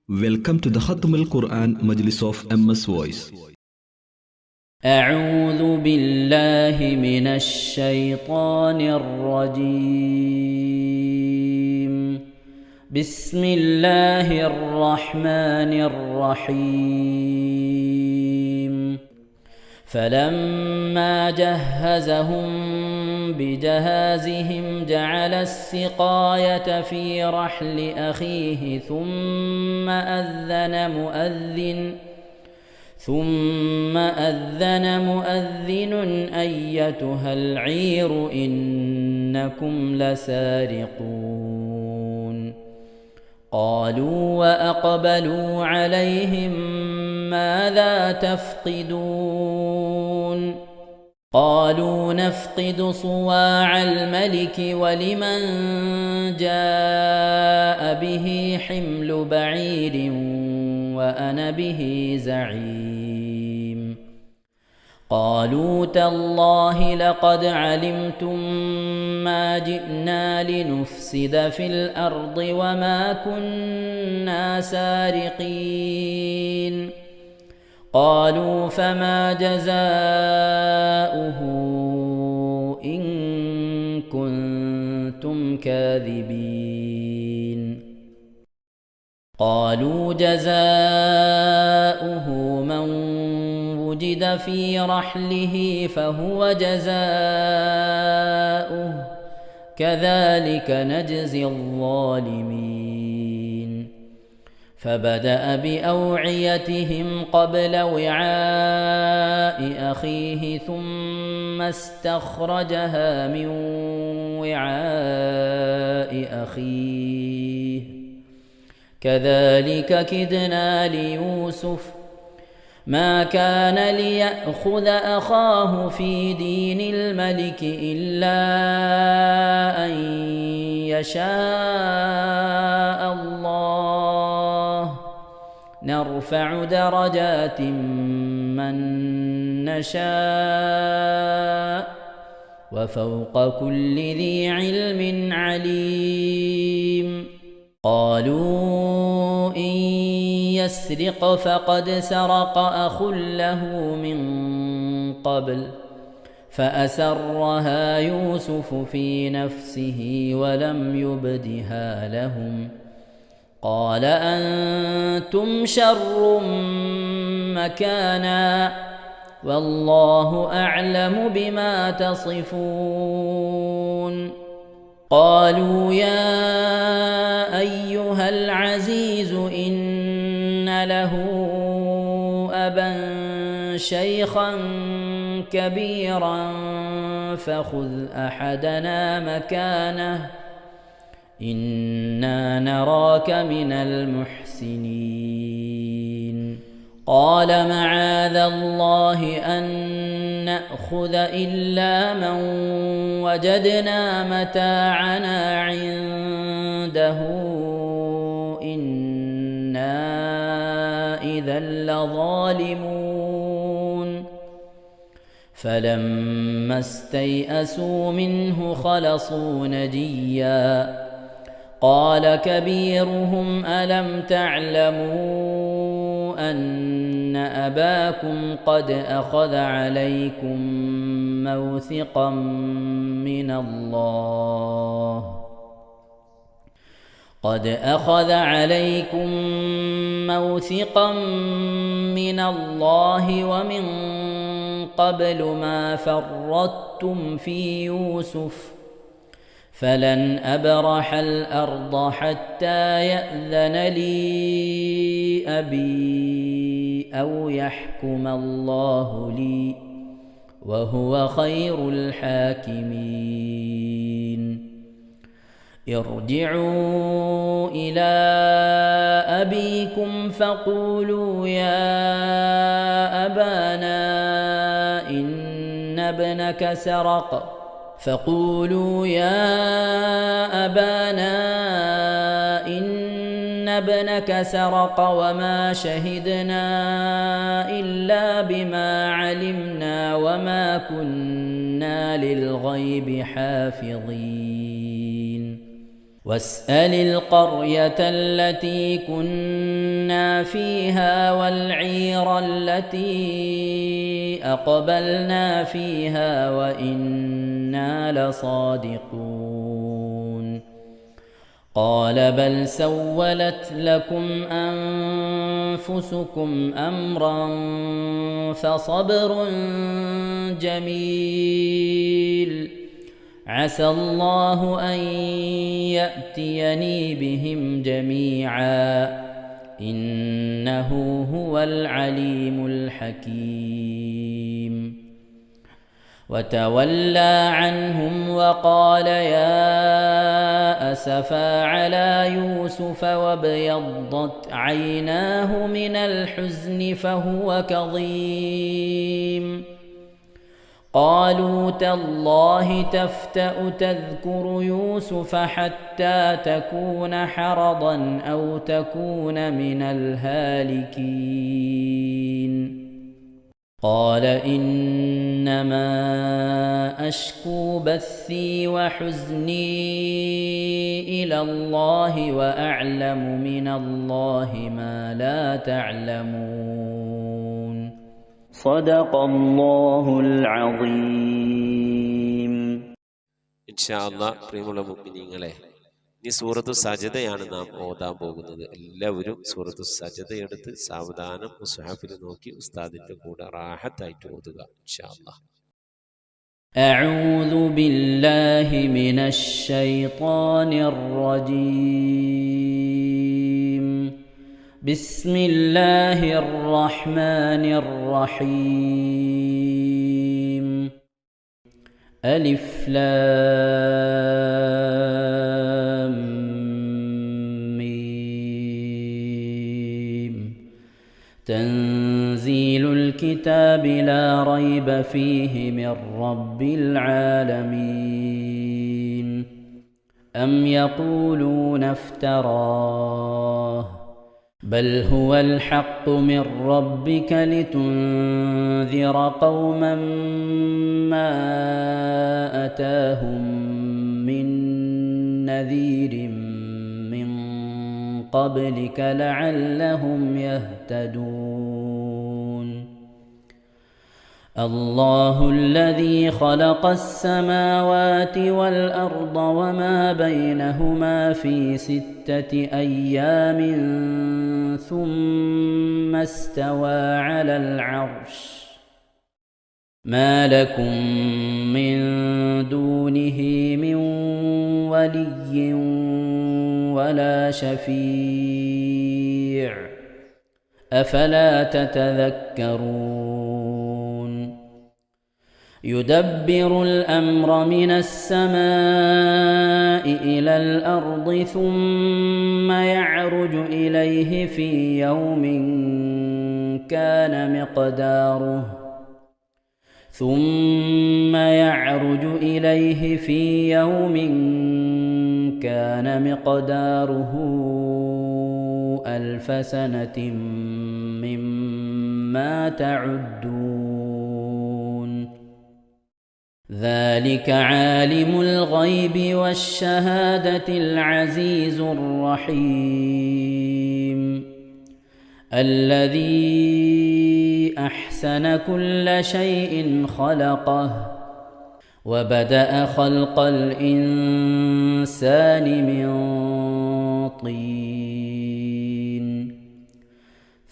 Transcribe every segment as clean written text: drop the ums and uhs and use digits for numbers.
Welcome to the Khatam al-Quran Majlis of MS Voice. أعوذ بالله من الشيطان الرجيم. بسم الله الرحمن الرحيم. فلما جهزهم بجهازهم جعل السقاية في رحل أخيه ثم أذن مؤذن أيتها العير إنكم لسارقون. قالوا وأقبلوا عليهم ماذا تفقدون؟ قالوا نفقد صواع الملك ولمن جاء به حمل بعير وأنا به زعيم. قالوا تالله لقد علمتم ما جئنا لنفسد في الأرض وما كنا سارقين. قالوا فما جزاؤه إن كنتم كاذبين؟ قالوا جزاؤه من وجد في رحله فهو جزاؤه كذلك نجزي الظالمين. فبدأ بأوعيتهم قبل وعاء أخيه ثم استخرجها من وعاء أخيه كذلك كدنا ليوسف ما كان ليأخذ أخاه في دين الملك إلا أن يشاء الله نرفع درجات من نشاء وفوق كل ذي علم عليم. قالوا إن يسرق فقد سرق أخ له من قبل فأسرها يوسف في نفسه ولم يبدها لهم. قال أنتم شر مكانا والله أعلم بما تصفون. قالوا يا أيها العزيز إن له أبا شيخا كبيرا فخذ أحدنا مكانه إنا نراك من المحسنين. قال معاذ الله أن نأخذ إلا من وجدنا متاعنا عنده إنا إذا لظالمون. فلما استيئسوا منه خلصوا نجيا. قال كبيرهم ألم تعلموا أن أباكم قد أخذ عليكم موثقا من الله ومن قبل ما فرطتم في يوسف فلن أبرح الأرض حتى يأذن لي أبي أو يحكم الله لي وهو خير الحاكمين. ارجعوا إلى أبيكم فقولوا يا أبانا إن ابنك سرق وما شهدنا إلا بما علمنا وما كنا للغيب حافظين. واسأل القرية التي كنا فيها والعير التي أقبلنا فيها وإنا لصادقون قال بل سولت لكم أنفسكم أمرا فصبر جميل عسى الله أن يأتيني بهم جميعا إنه هو العليم الحكيم وتولى عنهم وقال يا أسفا على يوسف وابيضت عيناه من الحزن فهو كظيم قالوا تالله تفتأ تذكر يوسف حتى تكون حرضا أو تكون من الهالكين قال إنما أشكو بثي وحزني إلى الله وأعلم من الله ما لا تعلمون صدق الله العظيم. ഇൻഷാ അല്ലാഹ് പ്രിയമുള്ള മുഅ്മിനീങ്ങളെ, ഈ സൂറത്തു സജദയാണ് നാം ഓതാൻ പോകുന്നത്. എല്ലാവരും സൂറത്തു സജദ എടുത്ത് സാവധാനം മുസ്ഹഫിൽ നോക്കി ഉസ്താദിന്റെ കൂടെ റാഹത്തായിട്ട് ഓതുക ഇൻഷാ അല്ലാഹ്. أعوذ بالله من الشيطان الرجيم. بسم الله الرحمن الرحيم. ألف لام ميم. تنزيل الكتاب لا ريب فيه من رب العالمين. أم يقولون افتراه بل هو الحق من ربك لتنذر قوما ما أتاهم من نذير من قبلك لعلهم يهتدون. الله الذي خلق السماوات والأرض وما بينهما في 6 أيام ثم استوى على العرش ما لكم من دونه من ولي ولا شفيع أفلا تتذكرون. يدبر الأمر من السماء إلى الأرض ثم يعرج إليه في يوم كان مقداره 1000 سنة مما تعدون. ذلك عالم الغيب والشهادة العزيز الرحيم الذي أحسن كل شيء خلقه وبدأ خلق الإنسان من طين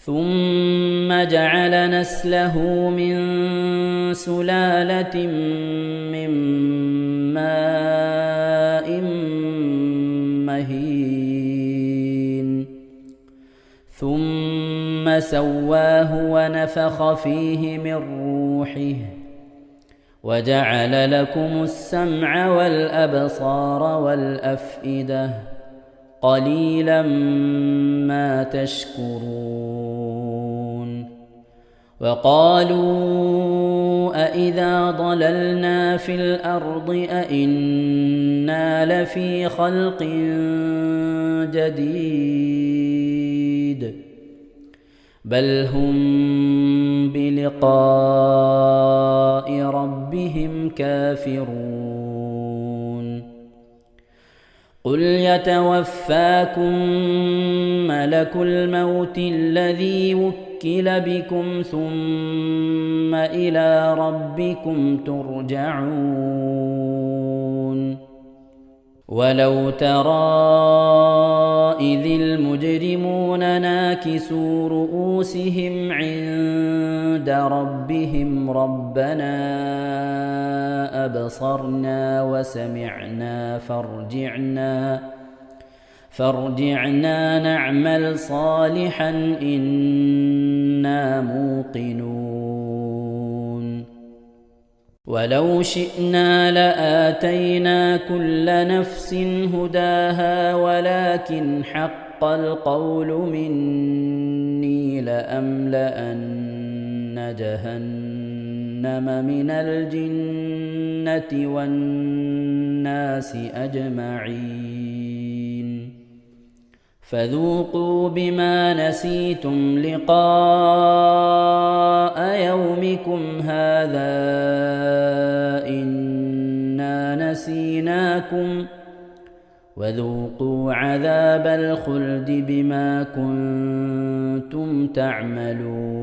ثم جعل نسله من سلالة من ماء مهين ثم سواه ونفخ فيه من روحه وجعل لكم السمع والأبصار والأفئدة قليلا ما تشكرون. وقالوا أإذا ضللنا في الأرض أإنا لفي خلق جديد بل هم بلقاء ربهم كافرون. قل يتوفاكم ملك الموت الذي وكل بكم ثم إلى ربكم ترجعون ولو ترى إذ المجرمون ناكسوا رؤوسهم عند ربهم ربنا أبصرنا وسمعنا فارجعنا نعمل صالحا إنا موقنون ولو شئنا لآتينا كل نفس هداها ولكن حق القول مني لأملأن جهنم من الجنة والناس أجمعين فذوقوا بما نسيتم لقاء يومكم هذا إنا نسيناكم وذوقوا عذاب الخلد بما كنتم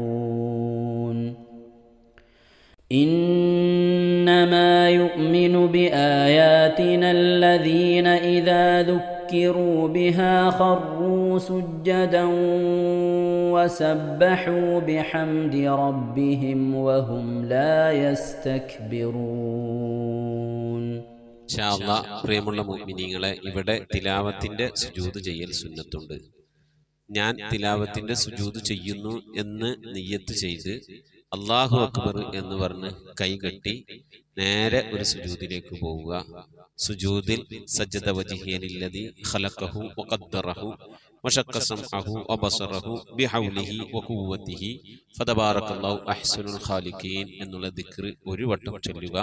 تعملون إنما يؤمن بآياتنا الذين إذا ذكروا بها خروا سجدا وسبحوا بحمد ربهم وهم لا يستكبرون. ഇൻഷാ അല്ലാഹ് പ്രിയമുള്ള മുഅ്മിനീങ്ങളെ, ഇവിടെ തിലാവത്തിന്റെ സുജൂദ് ചെയ്യൽ സുന്നത്തുണ്ട്. ഞാൻ തിലാവത്തിന്റെ സുജൂദ് ചെയ്യുന്നു എന്ന് നിയ്യത്ത് ചെയ്ത് അല്ലാഹു അക്ബർ എന്ന് പറഞ്ഞ് കൈകെട്ടി നേരെ ഒരു സുജൂദിലേക്ക് പോവുക. സുജൂദിൽ സജ്ജദ വജ്ഹിയലില്ലദി ഖലഖഹു വഖദ്ദറഹു വശഖ സമഅഹു വബസറഹു ബിഹൗലിഹി വഖുവ്വതിഹി ഫതബാറകല്ലാഹു അഹ്സനുൽ ഖാലിഖീൻ എന്നുള്ള ദിക്ർ ഒരു വട്ടം ചൊല്ലുക.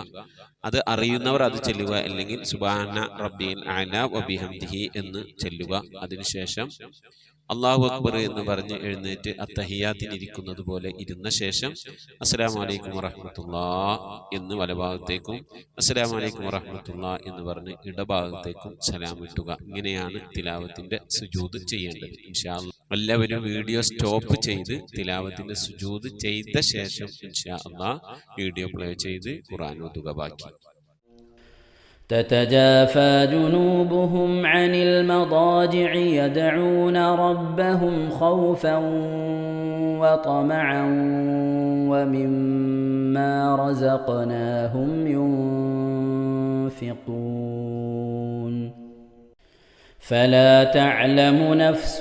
അത് അറിയുന്നവർ അത് ചൊല്ലുക, അല്ലെങ്കിൽ സുബ്ഹാന റബ്ബിൽ അഅല വബിഹംദിഹി എന്ന് ചൊല്ലുക. അതിനുശേഷം അല്ലാഹു അക്ബർ എന്ന് പറഞ്ഞ് എഴുന്നേറ്റ് അത്തഹിയാത്തിനിരിക്കുന്നത് പോലെ ഇരുന്ന ശേഷം അസ്സലാമു അലൈക്കും വറഹ്മത്തുള്ളാഹ് എന്ന് വലഭാഗത്തേക്കും അസ്സലാമു അലൈക്കും വറഹ്മത്തുള്ളാഹ് എന്ന് പറഞ്ഞ് ഇടഭാഗത്തേക്കും സലാം ഇട്ടുക. ഇങ്ങനെയാണ് തിലാവത്തിന്റെ സുജൂദ് ചെയ്യേണ്ടത്. ഇൻഷാ അല്ലാഹ് എല്ലാവരും വീഡിയോ സ്റ്റോപ്പ് ചെയ്ത് തിലാവത്തിന്റെ സുജൂദ് ചെയ്ത ശേഷം ഇൻഷാ അല്ലാഹ് വീഡിയോ പ്ലേ ചെയ്ത് ഖുർആൻ ഓതുക. ബാക്കി تتجافى جنوبهم عن المضاجع يدعون ربهم خوفا وطمعا ومما رزقناهم ينفقون فلا تعلم نفس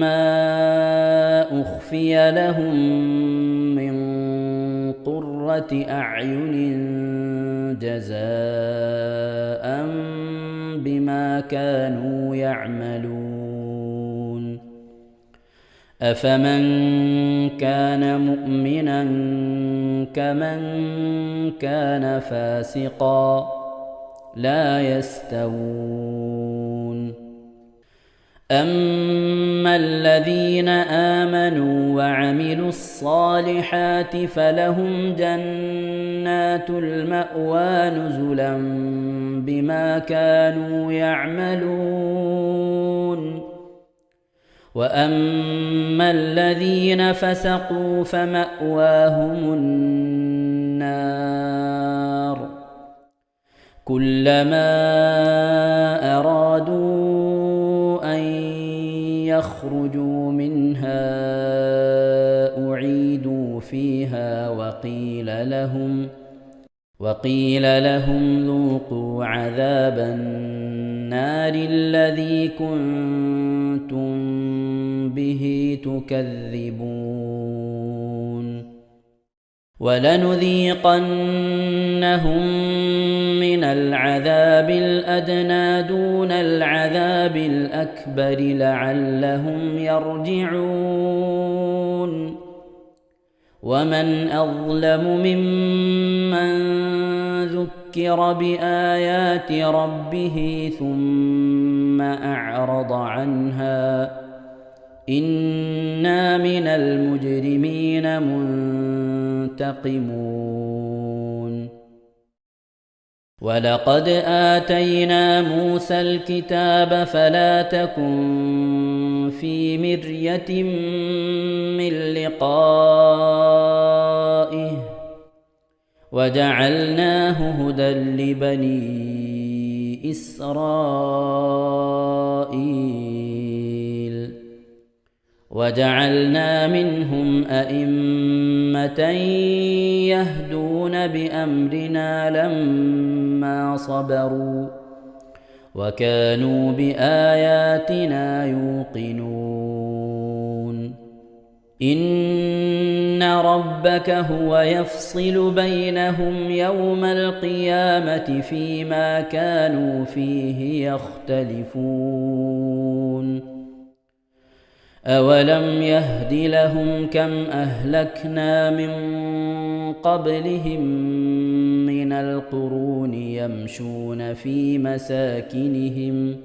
ما أخفي لهم من قرة أعين جزاء بما كانوا يعملون أفمن كان مؤمنا كمن كان فاسقا لا يستوون أما الذين آمنوا وعملوا الصالحات فلهم جنات المأوى نزلا بما كانوا يعملون وأما الذين فسقوا فمأواهم النار كلما أرادوا أن يخرجوا منها أعيدوا فيها وقيل لهم ذوقوا عذاب النار الذي كنتم به تكذبون ولنذيقنهم من العذاب الأدنى دون العذاب الأكبر لعلهم يرجعون ومن أظلم ممن ذكر بآيات ربه ثم أعرض عنها إنا من المجرمين منتقمون ولقد آتينا موسى الكتاب فلا تكن في مرية من لقائه وجعلناه هدى لبني إسرائيل وجعلنا منهم أئمة يهدون بأمرنا لما صبروا وكانوا بآياتنا يوقنون إن ربك هو يفصل بينهم يوم القيامة فيما كانوا فيه يختلفون أولم يهد لهم كم أهلكنا من قبلهم من القرون يمشون في مساكنهم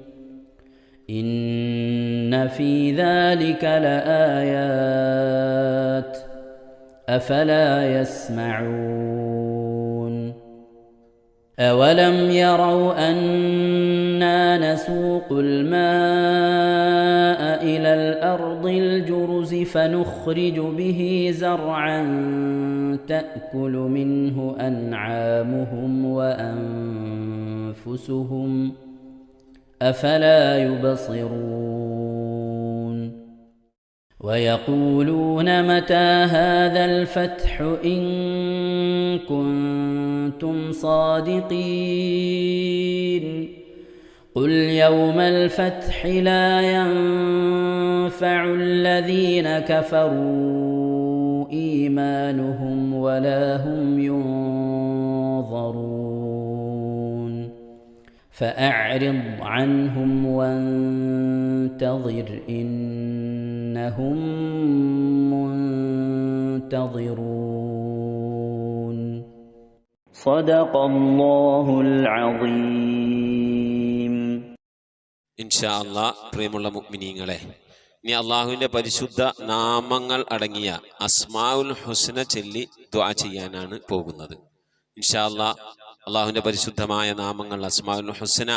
إن في ذلك لآيات أفلا يسمعون أولم يروا أنا نسوق الماء إلى الأرض الجرز فنخرج به زرعا تأكل منه أنعامهم وأنفسهم أفلا يبصرون ويقولون متى هذا الفتح إن كنتم صادقين قل يوم الفتح لا ينفع الذين كفروا إيمانهم ولا هم ينظرون فأعرض عنهم وانتظر إنهم منتظرون صدق الله العظيم. ഇൻഷാ അല്ലാഹ് പ്രിയമുള്ള മുഅ്മിനീങ്ങളെ, ഇനി അള്ളാഹുവിൻ്റെ പരിശുദ്ധ നാമങ്ങൾ അടങ്ങിയ അസ്മാഉൽ ഹുസ്ന ചൊല്ലി ദുആ ചെയ്യാനാണ് പോകുന്നത്. ഇൻഷാ അല്ലാഹ് അള്ളാഹുവിൻ്റെ പരിശുദ്ധമായ നാമങ്ങൾ അസ്മാഉൽ ഹുസ്ന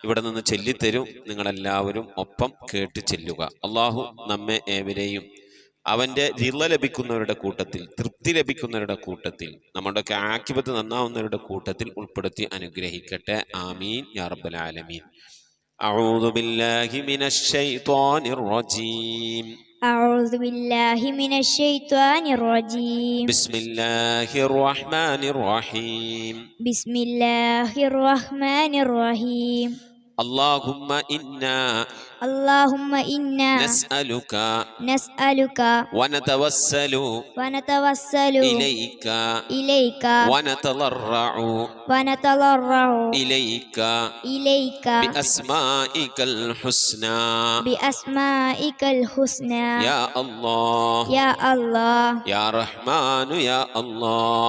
ഇവിടെ നിന്ന് ചൊല്ലിത്തരും. നിങ്ങളെല്ലാവരും ഒപ്പം കേട്ട് ചെല്ലുക. അള്ളാഹു നമ്മെ ഏവരെയും അവൻ്റെ റിള ലഭിക്കുന്നവരുടെ കൂട്ടത്തിൽ, തൃപ്തി ലഭിക്കുന്നവരുടെ കൂട്ടത്തിൽ, നമ്മുടെയൊക്കെ ആഖിബത്ത് നന്നാവുന്നവരുടെ കൂട്ടത്തിൽ ഉൾപ്പെടുത്തി അനുഗ്രഹിക്കട്ടെ. ആമീൻ യാ റബ്ബൽ ആലമീൻ. أعوذ بالله من الشيطان الرجيم. أعوذ بالله من الشيطان الرجيم. بسم الله الرحمن الرحيم. بسم الله الرحمن الرحيم. اللهم إنا نسألك ونتوسل إليك ونتضرع إليك بأسمائك الحسنى يا الله يا رحمن يا الله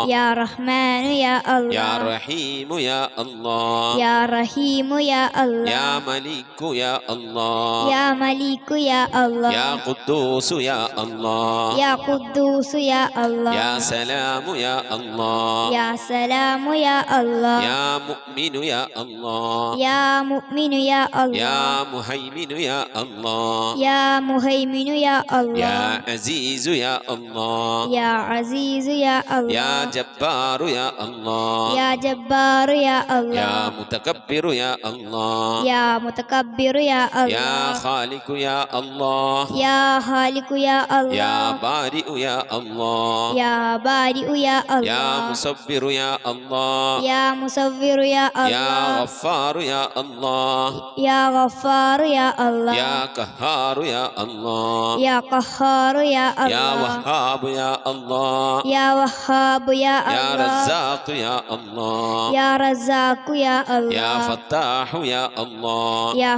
يا رحيم يا الله يا ملك يا الله يا قدوس يا الله يا سلام يا الله يا مؤمن يا الله يا مهيمن يا الله يا عزيز يا الله يا جبار يا الله يا متكبر يا الله يا خالق يا الله يا بارئ يا الله يا مصور يا الله يا غفار يا الله يا قهار يا الله يا وهاب يا الله يا رزاق يا الله يا فتاح يا الله يا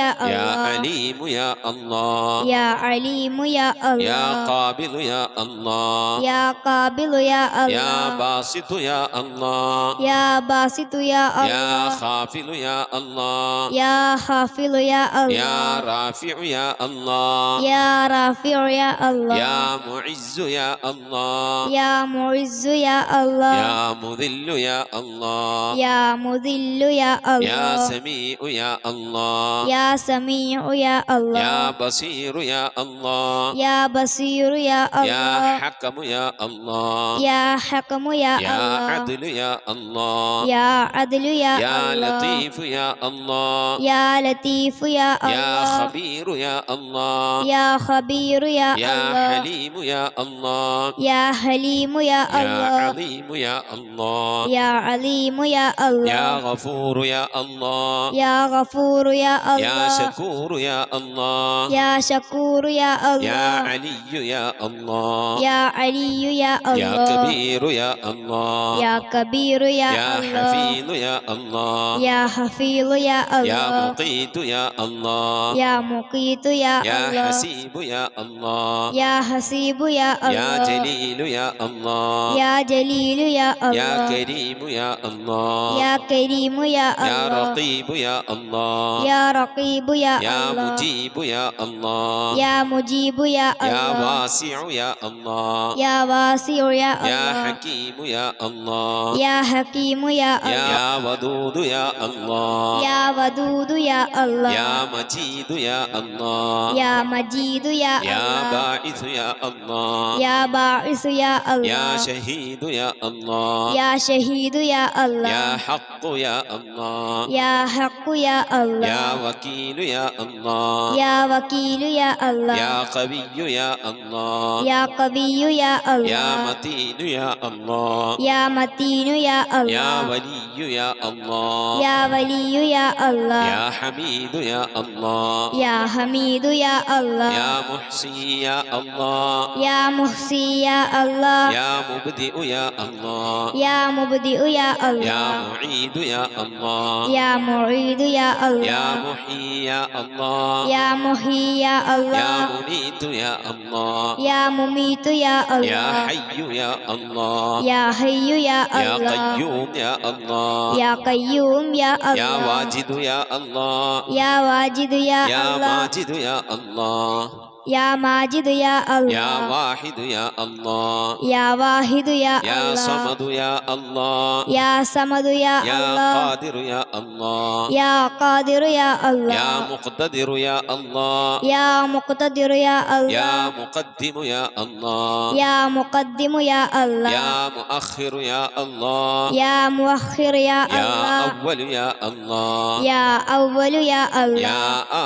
يا يا الله عليم يا الله يا عليم يا يا الله قابل يا الله يا قابل يا يا الله باسط يا الله يا باسط يا يا الله خافل يا الله يا خافض يا يا الله رافع يا الله يا رافع يا الله يا معز يا الله يا معز يا الله يا مذل يا الله يا مذل يا يا الله سميع يا الله يا سميع يا الله يا بصير يا الله يا بصير يا يا الله حكم يا الله يا حكم يا يا الله عدل يا الله يا عدل يا يا الله لطيف يا الله يا لطيف يا يا الله خبير يا الله يا خبير يا يا الله حليم يا الله يا حليم يا يا الله عظيم يا الله يا عليم يا يا الله غفور يا الله يا غفور يا يا الله شكور يا الله يا شكور يا يا الله علي يا الله يا علي يا يا الله كبير يا الله يا كبير يا يا الله حفيظ يا الله يا حفيظ يا يا الله مقيت يا الله يا مقيت يا يا الله حسيب يا الله يا حسيب يا يا الله جليل يا الله يا جليل يا يا الله كريم يا الله يا كريم يا يا الله رقيب يا الله يا رقيب يا يا الله مجيب يا الله يا مجيب يا يا الله واسع يا الله يا واسع يا يا الله حكيم يا الله يا حكيم يا الله يا ودود يا الله يا ودود يا الله يا مجيد يا الله يا مجيد يا يا الله باعث يا الله يا باعث يا يا الله شهيد يا الله يا شهيد يا الله يا حق يا الله يا حق يا الله يا وكيل يا الله يا وكيل يا الله يا قوي يا الله يا قوي يا يا الله متين يا الله يا متين يا يا الله ولي يا الله يا ولي يا الله يا حميد يا الله يا حميد يا الله يا محصي يا الله يا محصي يا الله يا مبدئ يا الله يا مبدئ يا يا الله معيد يا الله يا معيد يا يا الله محيي يا الله يا محيي يا يا الله مميت يا الله يا مميت يا يا الله حي يا الله يا حي يا يا الله قيوم يا الله يا قيوم يا يا الله واجد يا الله يا واجد يا يا الله ماجد يا الله يا ماجد يا يا الله واحد يا الله يا واحد يا يا الله صمد يا الله يا صمد يا يا الله قادر يا الله يا قادر يا الله يا مقتدر يا الله يا مقتدر يا يا الله مقدم يا الله يا مقدم يا الله يا مؤخر يا الله يا مؤخر يا يا الله أول يا الله يا أول يا الله يا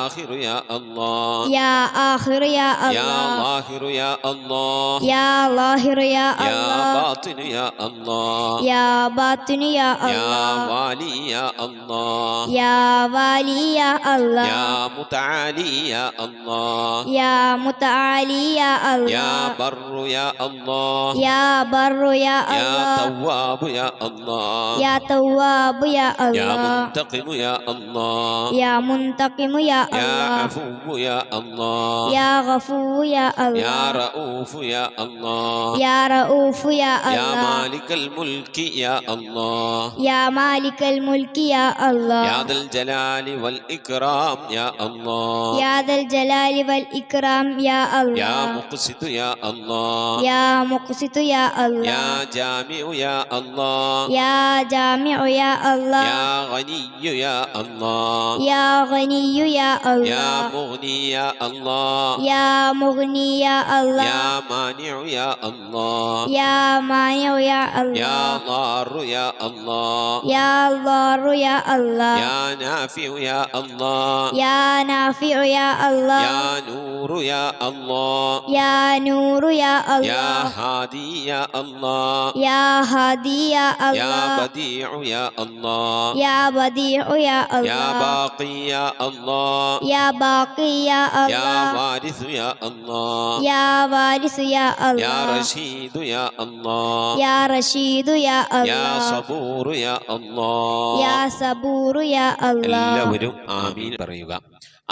آخر يا الله يا آخر يا يا الله ظاهر يا الله يا ظاهر يا يا الله باطن يا الله يا باطن يا يا الله والي يا الله يا والي يا الله يا متعالي يا الله يا متعالي يا يا الله بر يا الله يا بر يا يا الله تواب يا الله يا تواب يا يا الله منتقم يا الله يا منتقم يا يا الله عفو يا الله يا غفور يا يا الله رؤوف يا الله يا رؤوف يا يا الله مالك الملك يا الله يا مالك الملك يا الله يا ذا الجلال والإكرام يا الله يا ذا الجلال والإكرام يا يا الله مقسط يا الله يا مقسط يا الله يا جامع يا الله يا جامع يا الله يا غني يا الله يا غني يا يا الله مغني يا الله يا مغني يا الله يا مانع يا الله يا مانع يا يا الله ضار يا الله يا ضار يا الله يا نافع يا الله يا نافع يا الله يا نور يا الله يا نور يا يا الله هادي يا الله يا هادي يا يا الله بديع يا الله يا بديع يا يا الله باقي يا الله يا باقي يا يا الله وارث يا الله يا وارث يا يا الله رشيد يا الله يا رشيد يا يا الله صبور يا الله يا صبور يا الله എല്ലാവരും ആമീൻ പറയുക.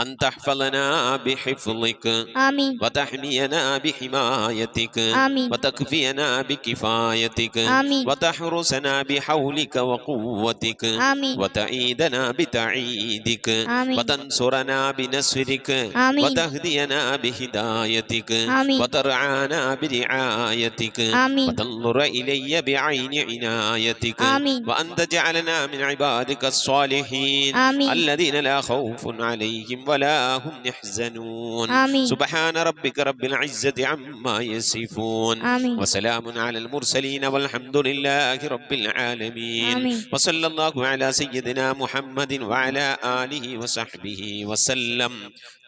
أن تحفظنا بحفظك آمين وتحمينا بحمايتك آمين وتكفينا بكفايتك آمين وتحرسنا بحولك وقوتك آمين وتعيدنا بتعيدك آمين وتنصرنا بنصرك آمين وتهدينا بهدايتك آمين وترعانا برعايتك آمين وتنظر إلي بعين عنايتك آمين وأن تجعلنا من عبادك الصالحين آمين الذين لا خوف عليهم ولا هم يحزنون آمين سبحان ربك رب العزة عما يصفون آمين وسلام على المرسلين والحمد لله رب العالمين آمين وصلى الله على سيدنا محمد وعلى آله وصحبه وسلم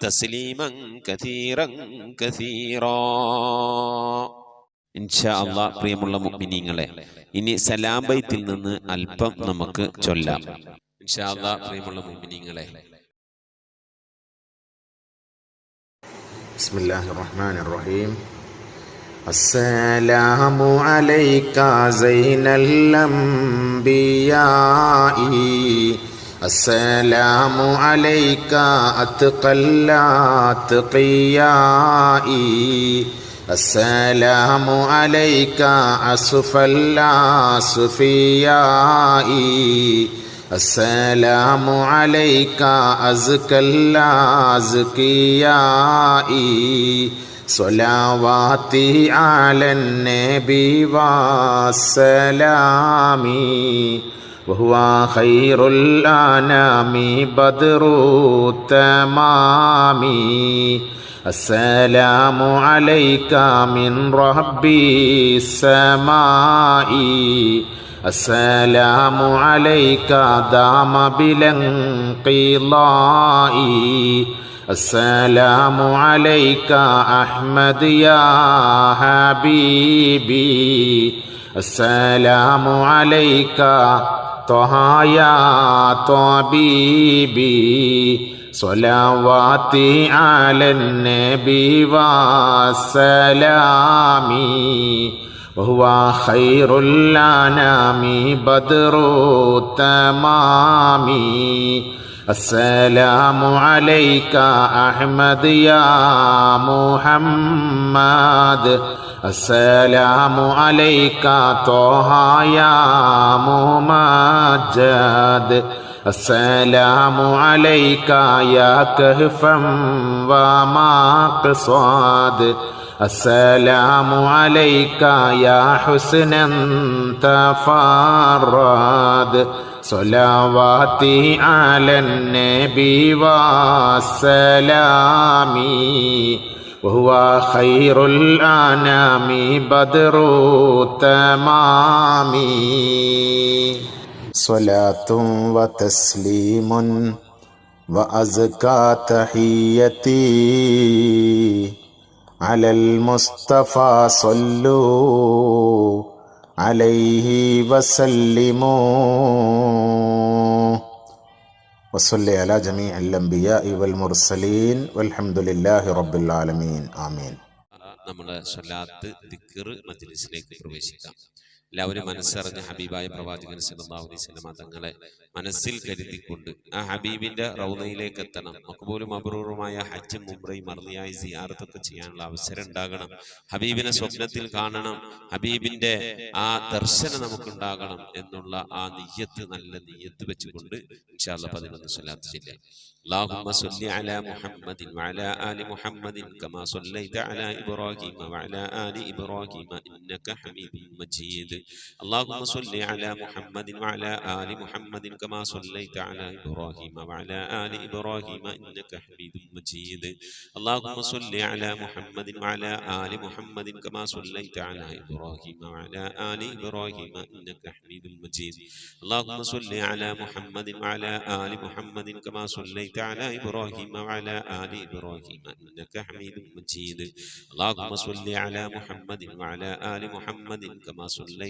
تسليما كثيرا كثيرا ഇൻഷാ അല്ലാഹ്. പ്രിയമുള്ള മുഅ്മിനീങ്ങളെ, ഇനി സലാം ബൈത്തിൽ നിന്ന് അല്പം നമുക്ക് ചൊല്ലാം. ഇൻഷാ അല്ലാഹ്. പ്രിയമുള്ള മുഅ്മിനീങ്ങളെ, ബിസ്മില്ലാഹിർ റഹ്മാനിർ റഹീം. അസ്സലാമു അലൈക സൈനൽ അംബിയാഇ അസ്സലാമു അലൈക അത്ഖൽ അത്ഖിയാഇ അസ്സലാമു അലൈക അസ്ഫൽ അസ്ഫിയാഇ അസ്സലാമു അലൈക അസ്കൽ അസ്കിയാഇ സ്വലാവാതി അലൻ നബി വസ്സലാമി വഹുവ ഖൈറുൽ അനാമി ബദ്റു തമാമി അസ്സലാമു അലൈക മിൻ റബ്ബിസ് സമാഇ അസ്സലാമു അലൈക ദാമ ബിലൻഖിളാഇ അസ്സലാമു അലൈക അഹ്മദ് യാ ഹബീബി അസ്സലാമു അലൈക ത്വഹ യാ ത്വബീബി സ്വലാവാതി അലൻ നബി വസ്സലാമി വഹുവ ഖൈറുൽ അനാമി ബദ്റു തമാമി അസ്സലാമു അലൈക അഹ്മദ് യാ മുഹമ്മദ് അസ്സലാമു അലൈക ത്വഹ യാ മുമജ്ജദ് അസ്സലാമു അലൈക യാ കഹ്ഫൻ വമഖ്സാദ് അസ്സലാമു അലൈക യാ ഹുസ്നൻ തഫറദ് സ്വലാവാതി അലൻ നബി വസ്സലാമി വഹുവ ഖൈറുൽ അനാമി ബദ്റു തമാമി സ്വലാത്തും വതസ്ലീമുൻ വഅസ്കാ തഹിയ്യതി അലൽ മുസ്തഫ സ്വല്ലു അലൈഹി വസല്ലിമു വസല്ലി അലാ ജമീഇൽ അംബിയാഇ വൽ മുർസലീൻ വൽഹംദുലില്ലാഹി റബ്ബിൽ ആലമീൻ. ആമീൻ. നമ്മുടെ സ്വലാത്ത് ദിക്ർ മജ്ലിസിലേക്ക് പ്രവേശിക്കാം. എല്ലാവരും മനസ്സറിഞ്ഞ ഹബീബായ പ്രവാചകൻ സല്ലല്ലാഹു അലൈഹി വസല്ലം തങ്ങളെ മനസ്സിൽ കരുതിക്കൊണ്ട് ആ ഹബീബിന്റെ റൗദയിലേക്ക് എത്തണം. മഖ്ബൂലും മബ്റൂറുമായ ഹജ്ജും ഉംറയും മർദിയായി സിയാറത്തൊക്കെ ചെയ്യാനുള്ള അവസരം ഉണ്ടാകണം. ഹബീബിനെ സ്വപ്നത്തിൽ കാണണം. ഹബീബിന്റെ ആ ദർശനം നമുക്കുണ്ടാകണം എന്നുള്ള ആ നിയ്യത്ത്, നല്ല നിയ്യത്ത് വെച്ചുകൊണ്ട് ഇൻഷാ അല്ലാഹ് 11 സ്വലാത്ത് ചൊല്ലാം. اللهم صل على محمد وعلى آل محمد كما صليت على إبراهيم وعلى آل إبراهيم إنك حميد مجيد. اللهم صل على محمد وعلى آل محمد كما صليت على إبراهيم وعلى آل إبراهيم إنك حميد مجيد. اللهم صل على محمد وعلى آل محمد كما صليت على إبراهيم وعلى آل إبراهيم إنك حميد مجيد. اللهم صل على محمد وعلى آل محمد كما صليت على إبراهيم وعلى آل إبراهيم إنك حميد مجيد. اللهم صل على محمد وعلى آل محمد كما صليت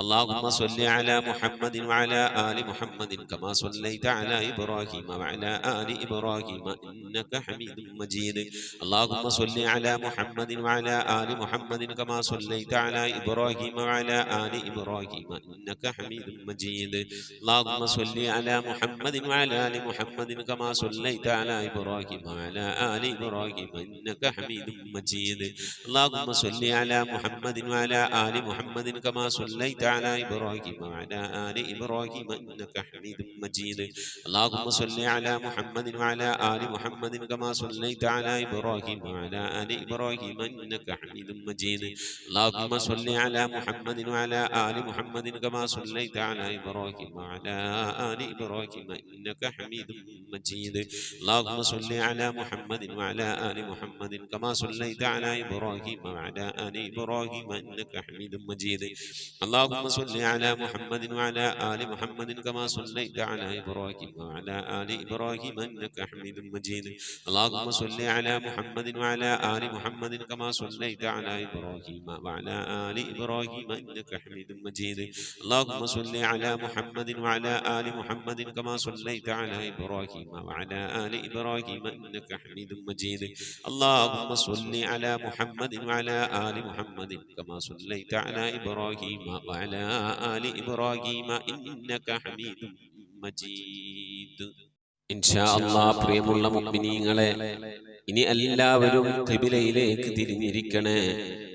اللهم صل على محمد وعلى آل محمد كما صليت على إبراهيم وعلى آل إبراهيم إنك حميد مجيد اللهم صل على محمد وعلى آل محمد كما صليت على إبراهيم وعلى آل إبراهيم إنك حميد مجيد اللهم صل على محمد وعلى آل محمد كما صليت على إبراهيم وعلى آل إبراهيم إنك حميد مجيد اللهم صل على محمد وعلى آل محمد كما صليت على إبراهيم وعلى آل إبراهيم إنك حميد مجيد اللهم صل على محمد وعلى آل محمد كما صليت على إبراهيم وعلى آل إبراهيم إنك حميد مجيد اللهم صل على محمد وعلى آل محمد كما صليت على إبراهيم وعلى آل إبراهيم إنك حميد مجيد اللهم صل على محمد وعلى آل محمد كما صليت على إبراهيم وعلى آل إبراهيم إنك حميد مجيد اللهم صل على محمد وعلى آل محمد كما صليت على إبراهيم وعلى آل إبراهيم إنك حميد مجيد اللهم صل على محمد وعلى آل محمد كما صليت على إبراهيم وعلى آل إبراهيم إنك حميد مجيد اللهم صل على محمد وعلى آل محمد كما صليت على إبراهيم وعلى آل إبراهيم إنك حميد مجيد اللهم صل على محمد وعلى آل محمد كما صليت على إبراهيم وعلى آل إبراهيم إنك حميد مجيد إن شاء الله പ്രിയമുള്ള മുഅ്മിനീങ്ങളെ ഇനി എല്ലാവരും ഖിബിലയിലേക്ക് തിരിഞ്ഞിരിക്കണേ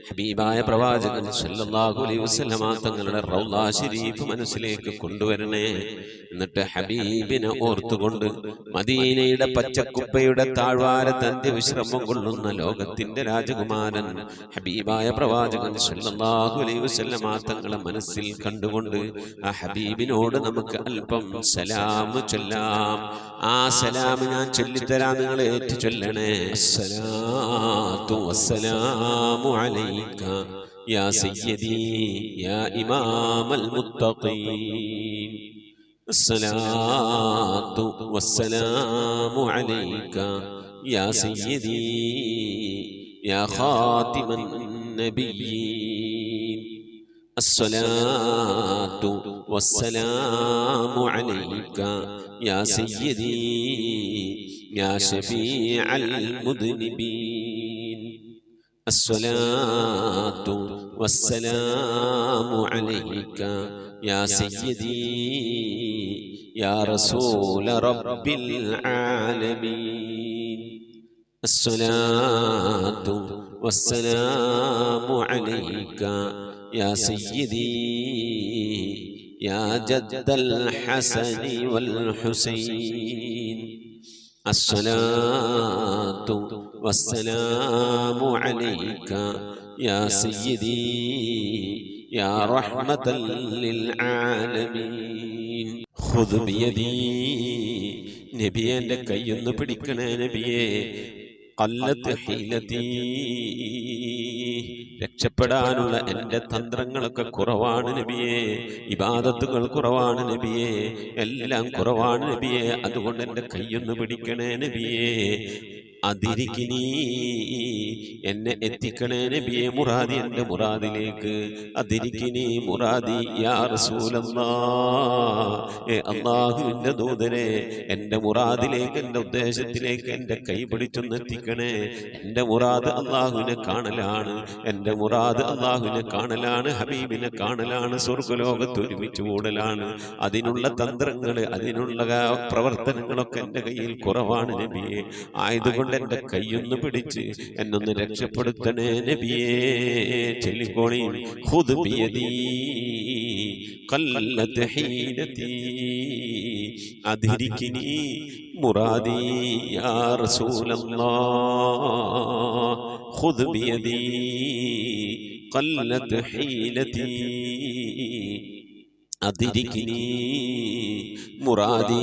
ഹബീബായ പ്രവാചകൻ സല്ലല്ലാഹു അലൈഹി വസല്ലമ തങ്ങളുടെ റൗള ശരീഫ് മനസ്സിലേക്ക് കൊണ്ടുവരണേ എന്നിട്ട് ഹബീബിനെ ഓർത്തുകൊണ്ട് മദീനയുടെ പച്ചക്കുപ്പയുടെ താഴ്വാരത്ത് അന്ത്യവിശ്രമം കൊള്ളുന്ന ലോകത്തിന്റെ രാജകുമാരൻ ഹബീബായ പ്രവാചകൻ സല്ലല്ലാഹു അലൈഹി വസല്ലമ തങ്ങളെ മനസ്സിൽ കണ്ടുകൊണ്ട് ആ ഹബീബിനോട് നമുക്ക് അല്പം സലാം ചൊല്ലാം ആ സലാം ഞാൻ ചൊല്ലിത്തരാം നിങ്ങൾ ഏറ്റു ചൊല്ലണേ അസ്സലാത്തു വസ്സലാമു അലൈക യാ സയ്യിദി യാ ഇമാമൽ മുത്തഖീൻ الصلاة والسلام عليك يا سيدي يا خاتم النبيين الصلاة والسلام عليك يا سيدي يا شفيع المذنبين الصلاة والسلام عليك يا سيدي يا رسول رب العالمين الصلاة والسلام عليك يا سيدي يا جد الحسن والحسين الصلاة والسلام عليك يا سيدي يا رحمة للعالمين خذ بيدي നബിയെ എൻ്റെ കൈയൊന്ന് പിടിക്കണേ നബിയെ ഖല്ലത്ത് ഹീലതി രക്ഷപ്പെടാനുള്ള എൻ്റെ തന്ത്രങ്ങളൊക്കെ കുറവാണ് നബിയെ ഇബാദത്തുകൾ കുറവാണ് നബിയെ എല്ലാം കുറവാണ് നബിയെ അതുകൊണ്ട് എൻ്റെ കൈയൊന്ന് പിടിക്കണേ നബിയെ അതിരിക്കിനി എന്നെ എത്തിക്കണേ നബിയെ മുറാദി എൻ്റെ മുറാദിലേക്ക് അതിരിക്കിനി മുറാദി യാ റസൂലല്ലാഹ് അല്ലാഹുവിൻ്റെ ദൂതനെ എൻ്റെ മുറാദിലേക്ക് എൻ്റെ ഉദ്ദേശത്തിലേക്ക് എൻ്റെ കൈ പിടിച്ചൊന്ന് എത്തിക്കണേ എൻ്റെ മുറാദ് അല്ലാഹുവിനെ കാണലാണ് എൻ്റെ മുറാദ് അല്ലാഹുവിനെ കാണലാണ് ഹബീബിനെ കാണലാണ് സ്വർഗ്ഗലോകത്ത് ഒരുമിച്ച് കൂടലാണ് അതിനുള്ള തന്ത്രങ്ങൾ അതിനുള്ള പ്രവർത്തനങ്ങളൊക്കെ എൻ്റെ കയ്യിൽ കുറവാണ് നബിയെ ആയതുകൊണ്ട് എൻ്റെ കൈയൊന്ന് പിടിച്ച് എന്നൊന്ന് രക്ഷപ്പെടുത്തണേ നബിയേ ചൊല്ലിക്കോളി ഖുദ് ബിയദി ഖല്ലത് ഹീലതി അദ്രികിനി മുറാദി യാ റസൂലല്ലാഹ് ഖുദ് ബിയദി ഖല്ലത് ഹീലതി അദ്രികിനി മുറാദി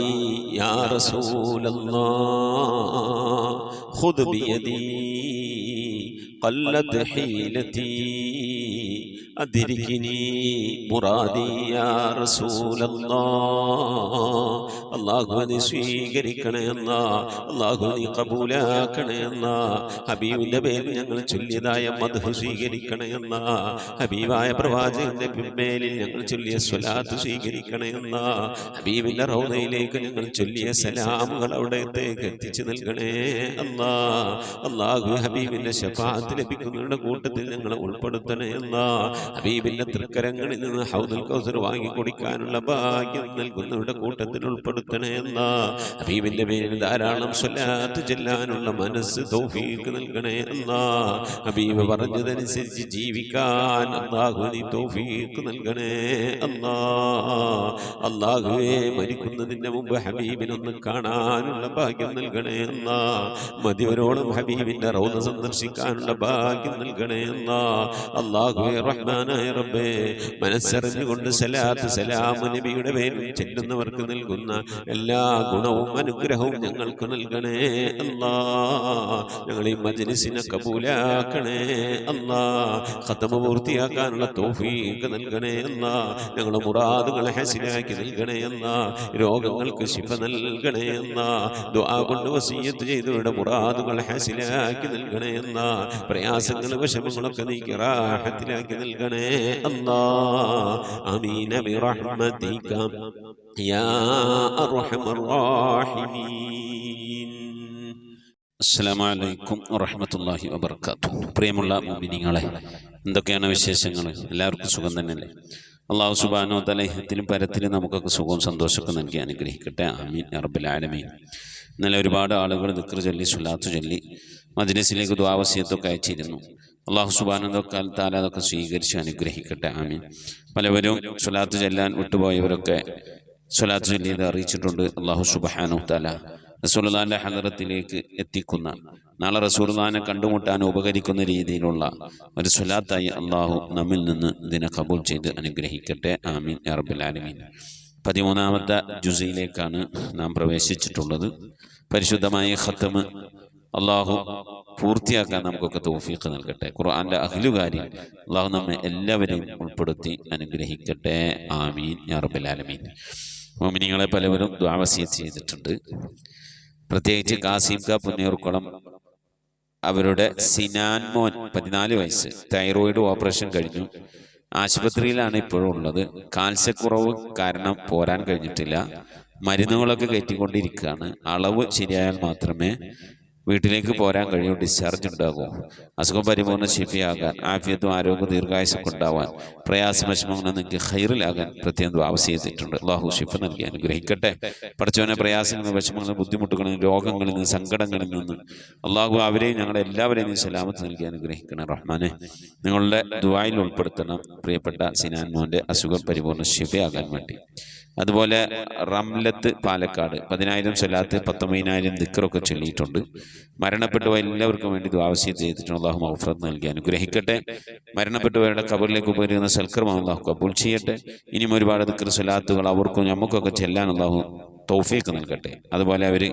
യാ റസൂലല്ലാഹ് ഖുദ് ബിയദി ഖല്ലത് ഹീലതി അദ്രികിനി മുറാദി യാ റസൂലല്ലാഹ്. അല്ലാഹു നീ സ്വീകരിക്കണേ അല്ലാഹ്, അല്ലാഹു നീ കബൂലാക്കണേ അല്ലാഹ്. ഹബീബിന്റെ പേരിൽ ഞങ്ങൾ ചൊല്ലിയതായ മദ്ഹ് സ്വീകരിക്കണേ അല്ലാഹ്. ഹബീബായ പ്രവാചകന്റെ മേലിൽ ഞങ്ങൾ ചൊല്ലിയ സ്വലാത്ത് സ്വീകരിക്കണേ അല്ലാഹ്. ഹബീബിന്റെ റൗദയിലേക്ക് ഞങ്ങൾ ചൊല്ലിയ സലാമുകൾ അവിടത്തേക്ക് എത്തിച്ചു നൽകണേ അല്ലാഹ്. അല്ലാഹു ഹബീബിന്റെ ശഫാഅത്ത് ലഭിക്കുന്നവരുടെ കൂട്ടത്തിൽ ഞങ്ങളെ ഉൾപ്പെടുത്തണേ അല്ലാഹ്. ഹബീബിന്റെ തൃക്കരങ്ങളിൽ നിന്ന് ഹൗദുൽ കൗസർ വാങ്ങി കുടിക്കാനുള്ള ഭാഗ്യം നൽകുന്നവരുടെ കൂട്ടത്തിൽ ഉൾപ്പെടുത്തണേ അല്ലാഹ്. ഹബീബിന്റെ പേരിൽ ധാരാളം സ്വലാത്ത് ചെല്ലാനുള്ള മനസ്സ് തൗഫീഖ് നൽകണേ അല്ലാഹ്. ഹബീബ് പറഞ്ഞതനുസരിച്ച് ജീവിക്കാൻ അല്ലാഹു നീ തൗഫീഖ് നൽകണേ അല്ലാഹ്. അല്ലാഹുവേ മരിക്കുന്നതിന് മുമ്പ് ഹബീബിനൊന്ന് കാണാനുള്ള ഭാഗ്യം നൽകണേ അല്ലാഹ്. മതിവരോളം ഹബീബിന്റെ റൗദ സന്ദർശിക്കാനുള്ള ഭാഗ്യം നൽകണേ അല്ലാഹ്. അല്ലാഹുവേ റഹ്മാനായ റബ്ബേ, മനസ്സറിഞ്ഞുകൊണ്ട് സലാത്ത് സലാം നബിയുടെ പേരിൽ ചെല്ലുന്നവർക്ക് നൽകുന്ന എല്ലാ ഗുണവും അനുഗ്രഹവും ഞങ്ങൾക്ക് നൽകണേ അല്ലാഹ്. ഞങ്ങൾ ഈ മജ്ലിസിനെ കബൂലാക്കണേ അല്ലാഹ്. ഖത്മ പൂർത്തിയാക്കാനുള്ള തൗഫീഖ് നൽകണേ അല്ലാഹ്. ഞങ്ങളുടെ മുറാദുകളെ ഹസിലാക്കി നൽകണേ അല്ലാഹ്. രോഗങ്ങൾക്ക് ശിഫ നൽകണേ അല്ലാഹ്. ദുആ കൊണ്ട് വസിയ്യത്ത് ചെയ്തവരുടെ മുറാദുകൾ ഹസിലാക്കി നൽകണേ അല്ലാഹ്. പ്രയാസങ്ങൾ വിഷമങ്ങളൊക്കെ നീക്കി റാഹത്തിലാക്കി നൽകണേ അല്ലാഹ്. ആമീൻ ബിറഹ്മതിക യാ അർഹമർ റഹീമീൻ. അസ്സലാമു അലൈക്കും വറഹ്മത്തുള്ളാഹി വബറകാതുഹു. പ്രിയമുള്ള മുഅ്മിനീങ്ങളെ, എന്തൊക്കെയാണ് വിശേഷങ്ങൾ? എല്ലാവർക്കും സുഖം തന്നെയല്ലേ? അല്ലാഹു സുബ്ഹാനഹു വ തആല ഇഹത്തിലും പരത്തിലും നമുക്കൊക്കെ സുഖവും സന്തോഷമൊക്കെ നൽകി അനുഗ്രഹിക്കട്ടെ. ആമീൻ യാ റബ്ബൽ ആലമീൻ. ഇന്നലെ ഒരുപാട് ആളുകൾ ദിക്ർ ചൊല്ലി സ്വലാത്ത് ചൊല്ലി മജ്ലിസിലേക്ക് ദുആ വസിയത്തൊക്കെ അയച്ചിരുന്നു. അല്ലാഹു സുബ്ഹാനഹു വ തആല അതൊക്കെ സ്വീകരിച്ച് അനുഗ്രഹിക്കട്ടെ. ആമീൻ. പലവരും സ്വലാത്ത് ചൊല്ലാൻ വിട്ടുപോയവരൊക്കെ സ്വലാത്ത് ചൊല്ലിയത് അറിയിച്ചിട്ടുണ്ട്. അല്ലാഹു സുബ്ഹാനഹു വ തആല റസൂലുള്ളാഹിന്റെ ഹദറത്തിലേക്ക് എത്തിക്കുന്ന, നാളെ റസൂലുള്ളാഹിനെ കണ്ടുമുട്ടാൻ ഉപകരിക്കുന്ന രീതിയിലുള്ള ഒരു സ്വലാത്തായി അള്ളാഹു നമ്മിൽ നിന്ന് ഇതിനെ കബൂൽ ചെയ്ത് അനുഗ്രഹിക്കട്ടെ. ആമീൻ യാ റബ്ബൽ ആലമീൻ. 13ാമത്തെ ജുസയിലേക്കാണ് നാം പ്രവേശിച്ചിട്ടുള്ളത്. പരിശുദ്ധമായ ഖത്മ് അള്ളാഹു പൂർത്തിയാക്കാൻ നമുക്കൊക്കെ തൗഫീഖ് നൽകട്ടെ. ഖുർആന്റെ അഹ്ലുകാരിൽ അള്ളാഹു നമ്മെ എല്ലാവരെയും ഉൾപ്പെടുത്തി അനുഗ്രഹിക്കട്ടെ. ആമീൻ യാ റബ്ബൽ ആലമീൻ. മുഅ്മിനീങ്ങളെ, പലവരും ദുആ വസിയത്ത് ചെയ്തിട്ടുണ്ട്. പ്രത്യേകിച്ച് കാസിം ക പുന്നയൂർക്കുളം, അവരുടെ സിനാൻ മോൻ 14 വയസ്സ്, തൈറോയിഡ് ഓപ്പറേഷൻ കഴിഞ്ഞു, ആശുപത്രിയിലാണ് ഇപ്പോഴും ഉള്ളത്. കാൽസ്യക്കുറവ് കാരണം പോരാൻ കഴിഞ്ഞിട്ടില്ല. മരുന്നുകളൊക്കെ കയറ്റിക്കൊണ്ടിരിക്കുകയാണ്. അളവ് ശരിയായാൽ മാത്രമേ വീട്ടിലേക്ക് പോരാൻ കഴിയും, ഡിസ്ചാർജ് ഉണ്ടാകും. അസുഖം പരിപൂർണ്ണ ശിഫിയാകാൻ, ആഫിയത്തും ആരോഗ്യ ദീർഘായുസ്സൊക്കെ ഉണ്ടാവാൻ, പ്രയാസം വിഷമങ്ങൾ നിങ്ങൾക്ക് ഖൈറിലാകാൻ പ്രത്യേകം ദുആ ചെയ്തിട്ടുണ്ട്. അല്ലാഹു ശിഫ നൽകി അനുഗ്രഹിക്കട്ടെ. പഠിച്ചവനെ പ്രയാസങ്ങളും വിഷമങ്ങളും ബുദ്ധിമുട്ടുകളും രോഗങ്ങളിൽ നിന്ന് സങ്കടങ്ങളിൽ നിന്ന് അല്ലാഹു അവരെയും ഞങ്ങളെ എല്ലാവരെയും നീ സലാമത്ത് നൽകി അനുഗ്രഹിക്കണം റഹ്മാനെ. നിങ്ങളുടെ ദുആയിൽ ഉൾപ്പെടുത്തണം പ്രിയപ്പെട്ട സിനാൻ മോന്റെ അസുഖം പരിപൂർണ്ണ ശിഫയാകാൻ വേണ്ടി. അതുപോലെ റംലത്ത് പാലക്കാട് 10,000 സ്വലാത്ത് 19,000 ദിക്റൊക്കെ ചൊല്ലിയിട്ടുണ്ട്. മരണപ്പെട്ടുപോയ എല്ലാവർക്കും വേണ്ടി ദുആ ചെയ്തിട്ടുണ്ട്. അല്ലാഹു മഗ്ഫിറത്ത് നൽകി അനുഗ്രഹിക്കട്ടെ. മരണപ്പെട്ടുപോയവരുടെ ഖബറിലേക്ക് ഉപകരിക്കുന്ന സൽക്കർമ്മം അല്ലാഹു കബൂൽ ചെയ്യട്ടെ. ഇനിയും ഒരുപാട് ദിക്ർ സ്വലാത്തുകൾ അവർക്കും നമുക്കൊക്കെ ചെല്ലാൻ അല്ലാഹു തൗഫീഖ് നൽകട്ടെ. അതുപോലെ അവർ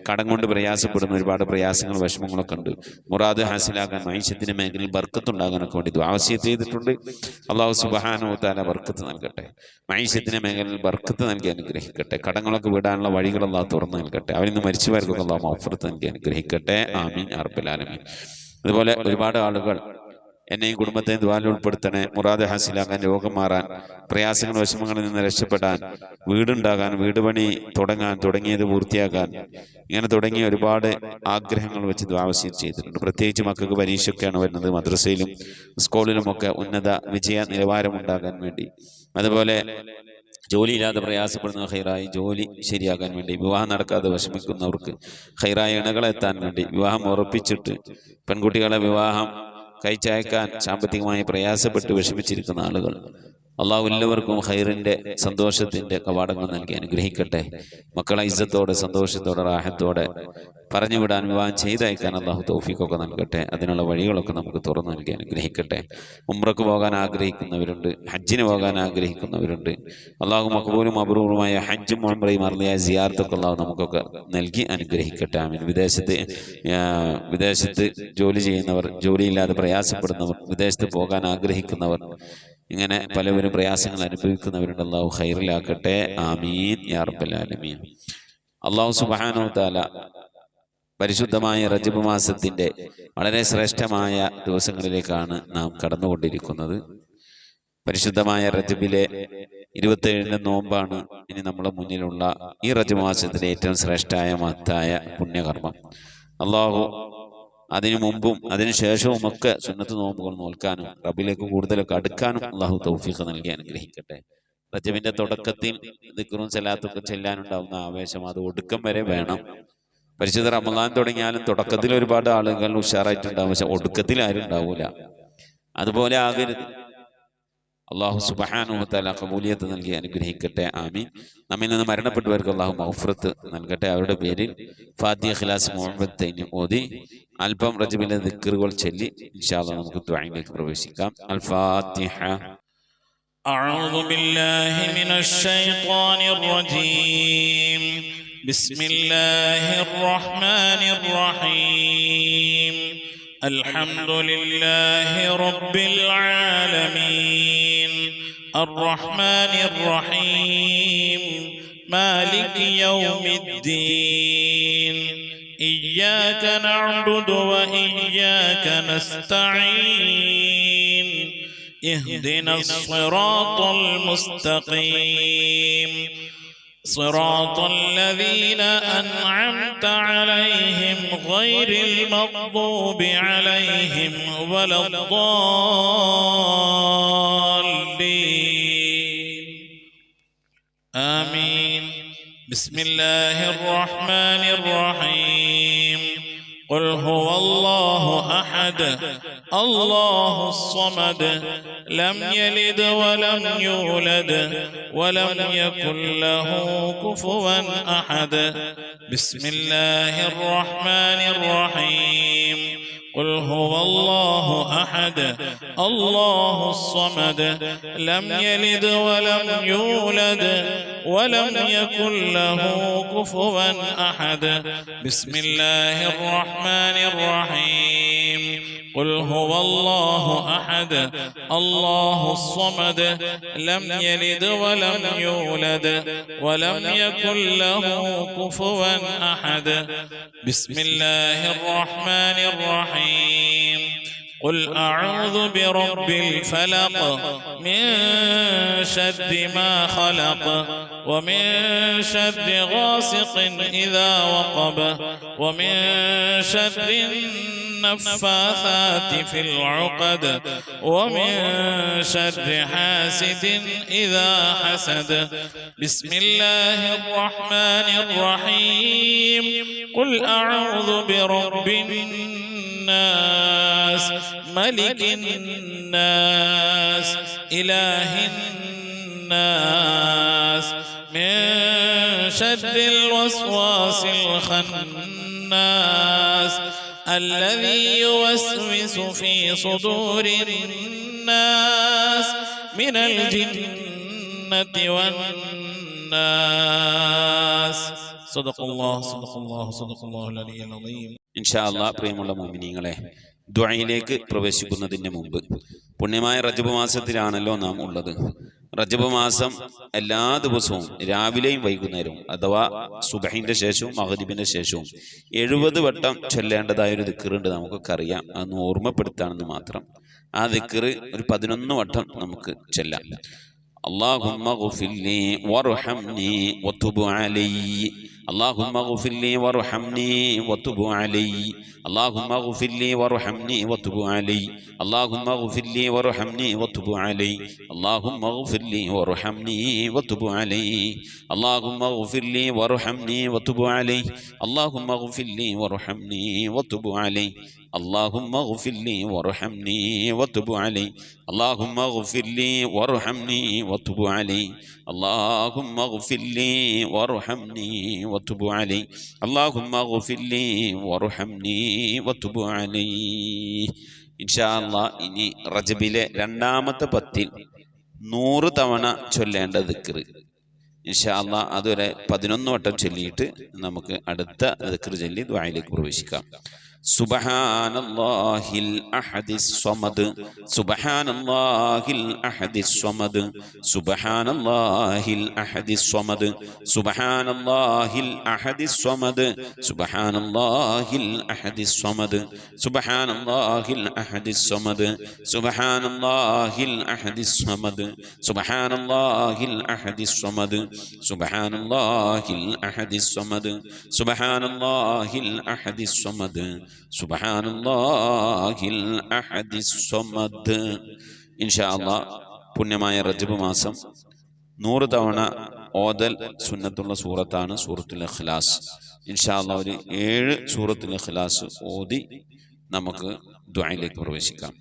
കടം കൊണ്ട് പ്രയാസപ്പെടുന്ന ഒരുപാട് പ്രയാസങ്ങൾ വിഷമങ്ങളൊക്കെ ഉണ്ട്. മുറാദ് ഹാസിലാക്കാൻ മൈശത്തിന്റെ മേഖലയിൽ ബർക്കത്തുണ്ടാകാനൊക്കെ വേണ്ടി ദുആ ചെയ്തിട്ടുണ്ട്. അല്ലാഹു സുബ്ഹാനഹു വ തആല ബർക്കത്ത് നൽകട്ടെ. മൈശത്തിന്റെ മേഖലയിൽ ബർക്കത്ത് നൽകി അനുഗ്രഹിക്കട്ടെ. കടങ്ങളൊക്കെ വിടാനുള്ള വഴികൾ അല്ലാഹു തുറന്നു നൽകട്ടെ. അവരിന്ന് മരിച്ചവർക്കൊക്കെ അല്ലാഹു മഗ്ഫിറത്ത് നൽകി അനുഗ്രഹിക്കട്ടെ. ആമീൻ യാ റബ്ബൽ ആലമീൻ. അതുപോലെ ഒരുപാട് ആളുകൾ എന്നെയും കുടുംബത്തെയും ദുആയിൽ ഉൾപ്പെടുത്തണേ. മുറാദ് ഹാസിലാക്കാൻ, രോഗം മാറാൻ, പ്രയാസങ്ങൾ വിഷമങ്ങളിൽ നിന്ന് രക്ഷപ്പെടാൻ, വീടുണ്ടാകാൻ, വീട് പണി തുടങ്ങാൻ, തുടങ്ങിയത് പൂർത്തിയാക്കാൻ, ഇങ്ങനെ തുടങ്ങിയ ഒരുപാട് ആഗ്രഹങ്ങൾ വെച്ച് ദുആ ചെയ്തിട്ടുണ്ട്. പ്രത്യേകിച്ച് മക്കൾക്ക് പരീക്ഷയൊക്കെയാണ് വരുന്നത്. മദ്രസയിലും സ്കൂളിലുമൊക്കെ ഉന്നത വിജയ നിലവാരമുണ്ടാകാൻ വേണ്ടി, അതുപോലെ ജോലിയില്ലാതെ പ്രയാസപ്പെടുന്ന ഖൈറായി ജോലി ശരിയാകാൻ വേണ്ടി, വിവാഹം നടക്കാതെ വിഷമിക്കുന്നവർക്ക് ഖൈറായ ഇണകളെത്താൻ വേണ്ടി, വിവാഹം ഉറപ്പിച്ചിട്ട് പെൺകുട്ടികളെ വിവാഹം കഴിച്ചയക്കാൻ സാമ്പത്തികമായി പ്രയാസപ്പെട്ട് വിഷമിച്ചിരിക്കുന്ന ആളുകൾ അള്ളാഹു എല്ലാവർക്കും ഖൈറിന്റെ സന്തോഷത്തിന്റെ കവാടങ്ങൾ നൽകി അനുഗ്രഹിക്കട്ടെ. മക്കളെ ഇസ്സത്തോടെ സന്തോഷത്തോടെ റാഹത്തോടെ പറഞ്ഞു വിടാൻ, വിവാഹം ചെയ്തയക്കാൻ അള്ളാഹു തൗഫീഖൊക്കെ നൽകട്ടെ. അതിനുള്ള വഴികളൊക്കെ നമുക്ക് തുറന്നു നൽകി അനുഗ്രഹിക്കട്ടെ. ഉംറക്ക് പോകാൻ ആഗ്രഹിക്കുന്നവരുണ്ട്, ഹജ്ജിന് പോകാൻ ആഗ്രഹിക്കുന്നവരുണ്ട്. അള്ളാഹു മഖബൂലും മബ്റൂറുമായ ഹജ്ജും ഉംറയും അർളിയായ സിയാറത്തൊക്കെ അള്ളാഹു നമുക്കൊക്കെ നൽകി അനുഗ്രഹിക്കട്ടെ. ആമീൻ. വിദേശത്ത് ജോലി ചെയ്യുന്നവർ, ജോലിയില്ലാതെ പ്രയാസപ്പെടുന്നവർ, വിദേശത്ത് പോകാൻ ആഗ്രഹിക്കുന്നവർ, ഇങ്ങനെ പലവരും പ്രയാസങ്ങൾ അനുഭവിക്കുന്നവരുണ്ട്. അള്ളാഹു ഖൈറിലാക്കട്ടെ. ആമീൻ യാ റബ്ബൽ ആലമീൻ. അള്ളാഹു സുബ്ഹാനഹു വ തആല പരിശുദ്ധമായ റജബ് മാസത്തിൻ്റെ വളരെ ശ്രേഷ്ഠമായ ദിവസങ്ങളിലേക്കാണ് നാം കടന്നുകൊണ്ടിരിക്കുന്നത്. പരിശുദ്ധമായ റജബിലെ 27 നോമ്പാണ് ഇനി നമ്മളെ മുന്നിലുള്ള ഈ റജബ് മാസത്തിലെ ഏറ്റവും ശ്രേഷ്ഠമായ മഹത്തായ പുണ്യകർമ്മം. അള്ളാഹു അതിനു മുമ്പും അതിനു ശേഷവും ഒക്കെ സുന്നത്ത് നോമ്പുകൾ നോൽക്കാനും റബ്ബിലേക്ക് കൂടുതലൊക്കെ അടുക്കാനും അള്ളാഹു തൗഫീഖ് നൽകി അനുഗ്രഹിക്കട്ടെ. റജബിന്റെ തുടക്കത്തിൽ ദിക്റും സലാത്തൊക്കെ ചെല്ലാനുണ്ടാവുന്ന ആവേശം അത് ഒടുക്കം വരെ വേണം. പരിശുദ്ധ റമളാൻ തുടങ്ങിയാലും തുടക്കത്തിൽ ഒരുപാട് ആളുകൾ ഉഷാറായിട്ടുണ്ടാവും, പക്ഷെ ഒടുക്കത്തിൽ ആരും ഉണ്ടാവൂല. അതുപോലെ ആകരുത്. അള്ളാഹു സുബ്ഹാനഹു വ തആല ഖബൂലിയത്ത് നൽകി അനുഗ്രഹിക്കട്ടെ. ആമീൻ. നമ്മിൽ നിന്ന് മരണപ്പെട്ടവർക്ക് അള്ളാഹു മഗ്ഫിറത്ത് നൽകട്ടെ. അവരുടെ പേരിൽ ഫാത്തിഹ, ഇഖ്ലാസ്, മുഅവ്വദത്തൈൻ ഓതി അല്പം റജബിലെ ദിക്റുകൾ ചൊല്ലി ഇൻഷാ അല്ലാഹ് നമുക്ക് ദുആയിലേക്ക് പ്രവേശിക്കാം. അൽ ഫാത്തിഹ. أعوذ بالله من الشيطان الرجيم. بسم الله الرحمن الرحيم. الحمد لله رب العالمين الرحمن الرحيم مالك يوم الدين إياك نعبد وإياك نستعين اهدنا الصراط المستقيم صراط الذين أنعمت عليهم غير المغضوب عليهم ولا الضالين آمين. بسم الله الرحمن الرحيم. قل هو الله أحد الله الصمد لم يلد ولم يولد ولم يكن له كفوا أحد. بسم الله الرحمن الرحيم. قل هو الله أحد الله الصمد لم يلد ولم يولد ولم يكن له كفوا أحد. بسم الله الرحمن الرحيم. قل هو الله أحد الله الصمد لم يلد ولم يولد ولم يكن له كفوا أحد. بسم الله الرحمن الرحيم. قل أعوذ برب الفلق من شر ما خلق ومن شر غاسق إذا وقب ومن شر النفاثات في العقد ومن شر حاسد إذا حسد. بسم الله الرحمن الرحيم. قل أعوذ برب الناس ملك الناس إله الناس من شر الوسواس الخناس الذي يوسوس في صدور الناس من الجنة والناس. صدق الله صدق الله صدق الله العلي العظيم. ഇൻഷാ അല്ലാഹ് പ്രിയമുള്ള മുഅ്മിനീങ്ങളെ, ദുആയിലേക്ക് പ്രവേശിക്കുന്നതിന് മുമ്പ് പുണ്യമായ റജബ് മാസത്തിലാണല്ലോ നാം ഉള്ളത്. റജബ് മാസം എല്ലാ ദിവസവും രാവിലെയും വൈകുന്നേരവും അഥവാ സുബഹിന്റെ ശേഷവും മഗ്രിബിന്റെ ശേഷവും 70 വട്ടം ചൊല്ലേണ്ടതായ ഒരു ദിക്റുണ്ട്. നമുക്കൊക്കെ അറിയാം, അതൊന്ന് ഓർമ്മപ്പെടുത്താണെന്ന് മാത്രം. ആ ദിക്റ് ഒരു 11 വട്ടം നമുക്ക് ചൊല്ലാം. اللهم اغفر لي وارحمني وتب علي اللهم اغفر لي وارحمني وتب علي اللهم اغفر لي وارحمني وتب علي اللهم اغفر لي وارحمني وتب علي اللهم اغفر لي وارحمني وتب علي اللهم اغفر لي وارحمني وتب علي اللهم اغفر لي وارحمني وتب علي اللهم اغفر لي وارحمني وتب علي اللهم اغفر لي وارحمني وتب علي اللهم اغفر لي وارحمني وتب علي اللهم اغفر لي وارحمني وتب علي. ഇൻഷാ അല്ലാഹ് ഇനി റജബിലെ രണ്ടാമത്തെ 10 100 തവണ ചൊല്ലേണ്ട ദിക്റ് ഇൻഷാ അല്ലാഹ് അതൊരു 11 വട്ടം ചൊല്ലിയിട്ട് നമുക്ക് അടുത്ത ദിക്റ് ചൊല്ലി ദുആയിലേക്ക് പ്രവേശിക്കാം. സുബ്ഹാനല്ലാഹിൽ അഹദിസ് സ്വമദ് സുബ്ഹാനല്ലാഹിൽ അഹദിസ് സ്വമദ് സുബ്ഹാനല്ലാഹിൽ അഹദിസ് സ്വമദ് സുബ്ഹാനല്ലാഹിൽ അഹദിസ് സ്വമദ് സുബ്ഹാനല്ലാഹിൽ അഹദിസ് സ്വമദ് സുബ്ഹാനല്ലാഹിൽ അഹദിസ് സ്വമദ് സുബ്ഹാനല്ലാഹിൽ അഹദിസ് സ്വമദ് സുബ്ഹാനല്ലാഹിൽ അഹദിസ് സ്വമദ് സുബ്ഹാനല്ലാഹിൽ അഹദിസ് സ്വമദ് സുബ്ഹാനല്ലാഹിൽ അഹദിസ് സ്വമദ് സുബ്ഹാനല്ലാഹിൽ അഹദിസ് സ്വമദ്. ഇൻഷാ അല്ലാഹ് പുണ്യമായ റജബ് മാസം 100 തവണ ഓതൽ സുന്നത്തുള്ള സൂറത്താണ് സൂറത്തുൽ ഇഖ്ലാസ്. ഇൻഷാ അല്ലാഹ് ഒരു 7 സൂറത്തുൽ ഇഖ്ലാസ് ഓതി നമുക്ക് ദുആയിലേക്ക് പ്രവേശിക്കാം.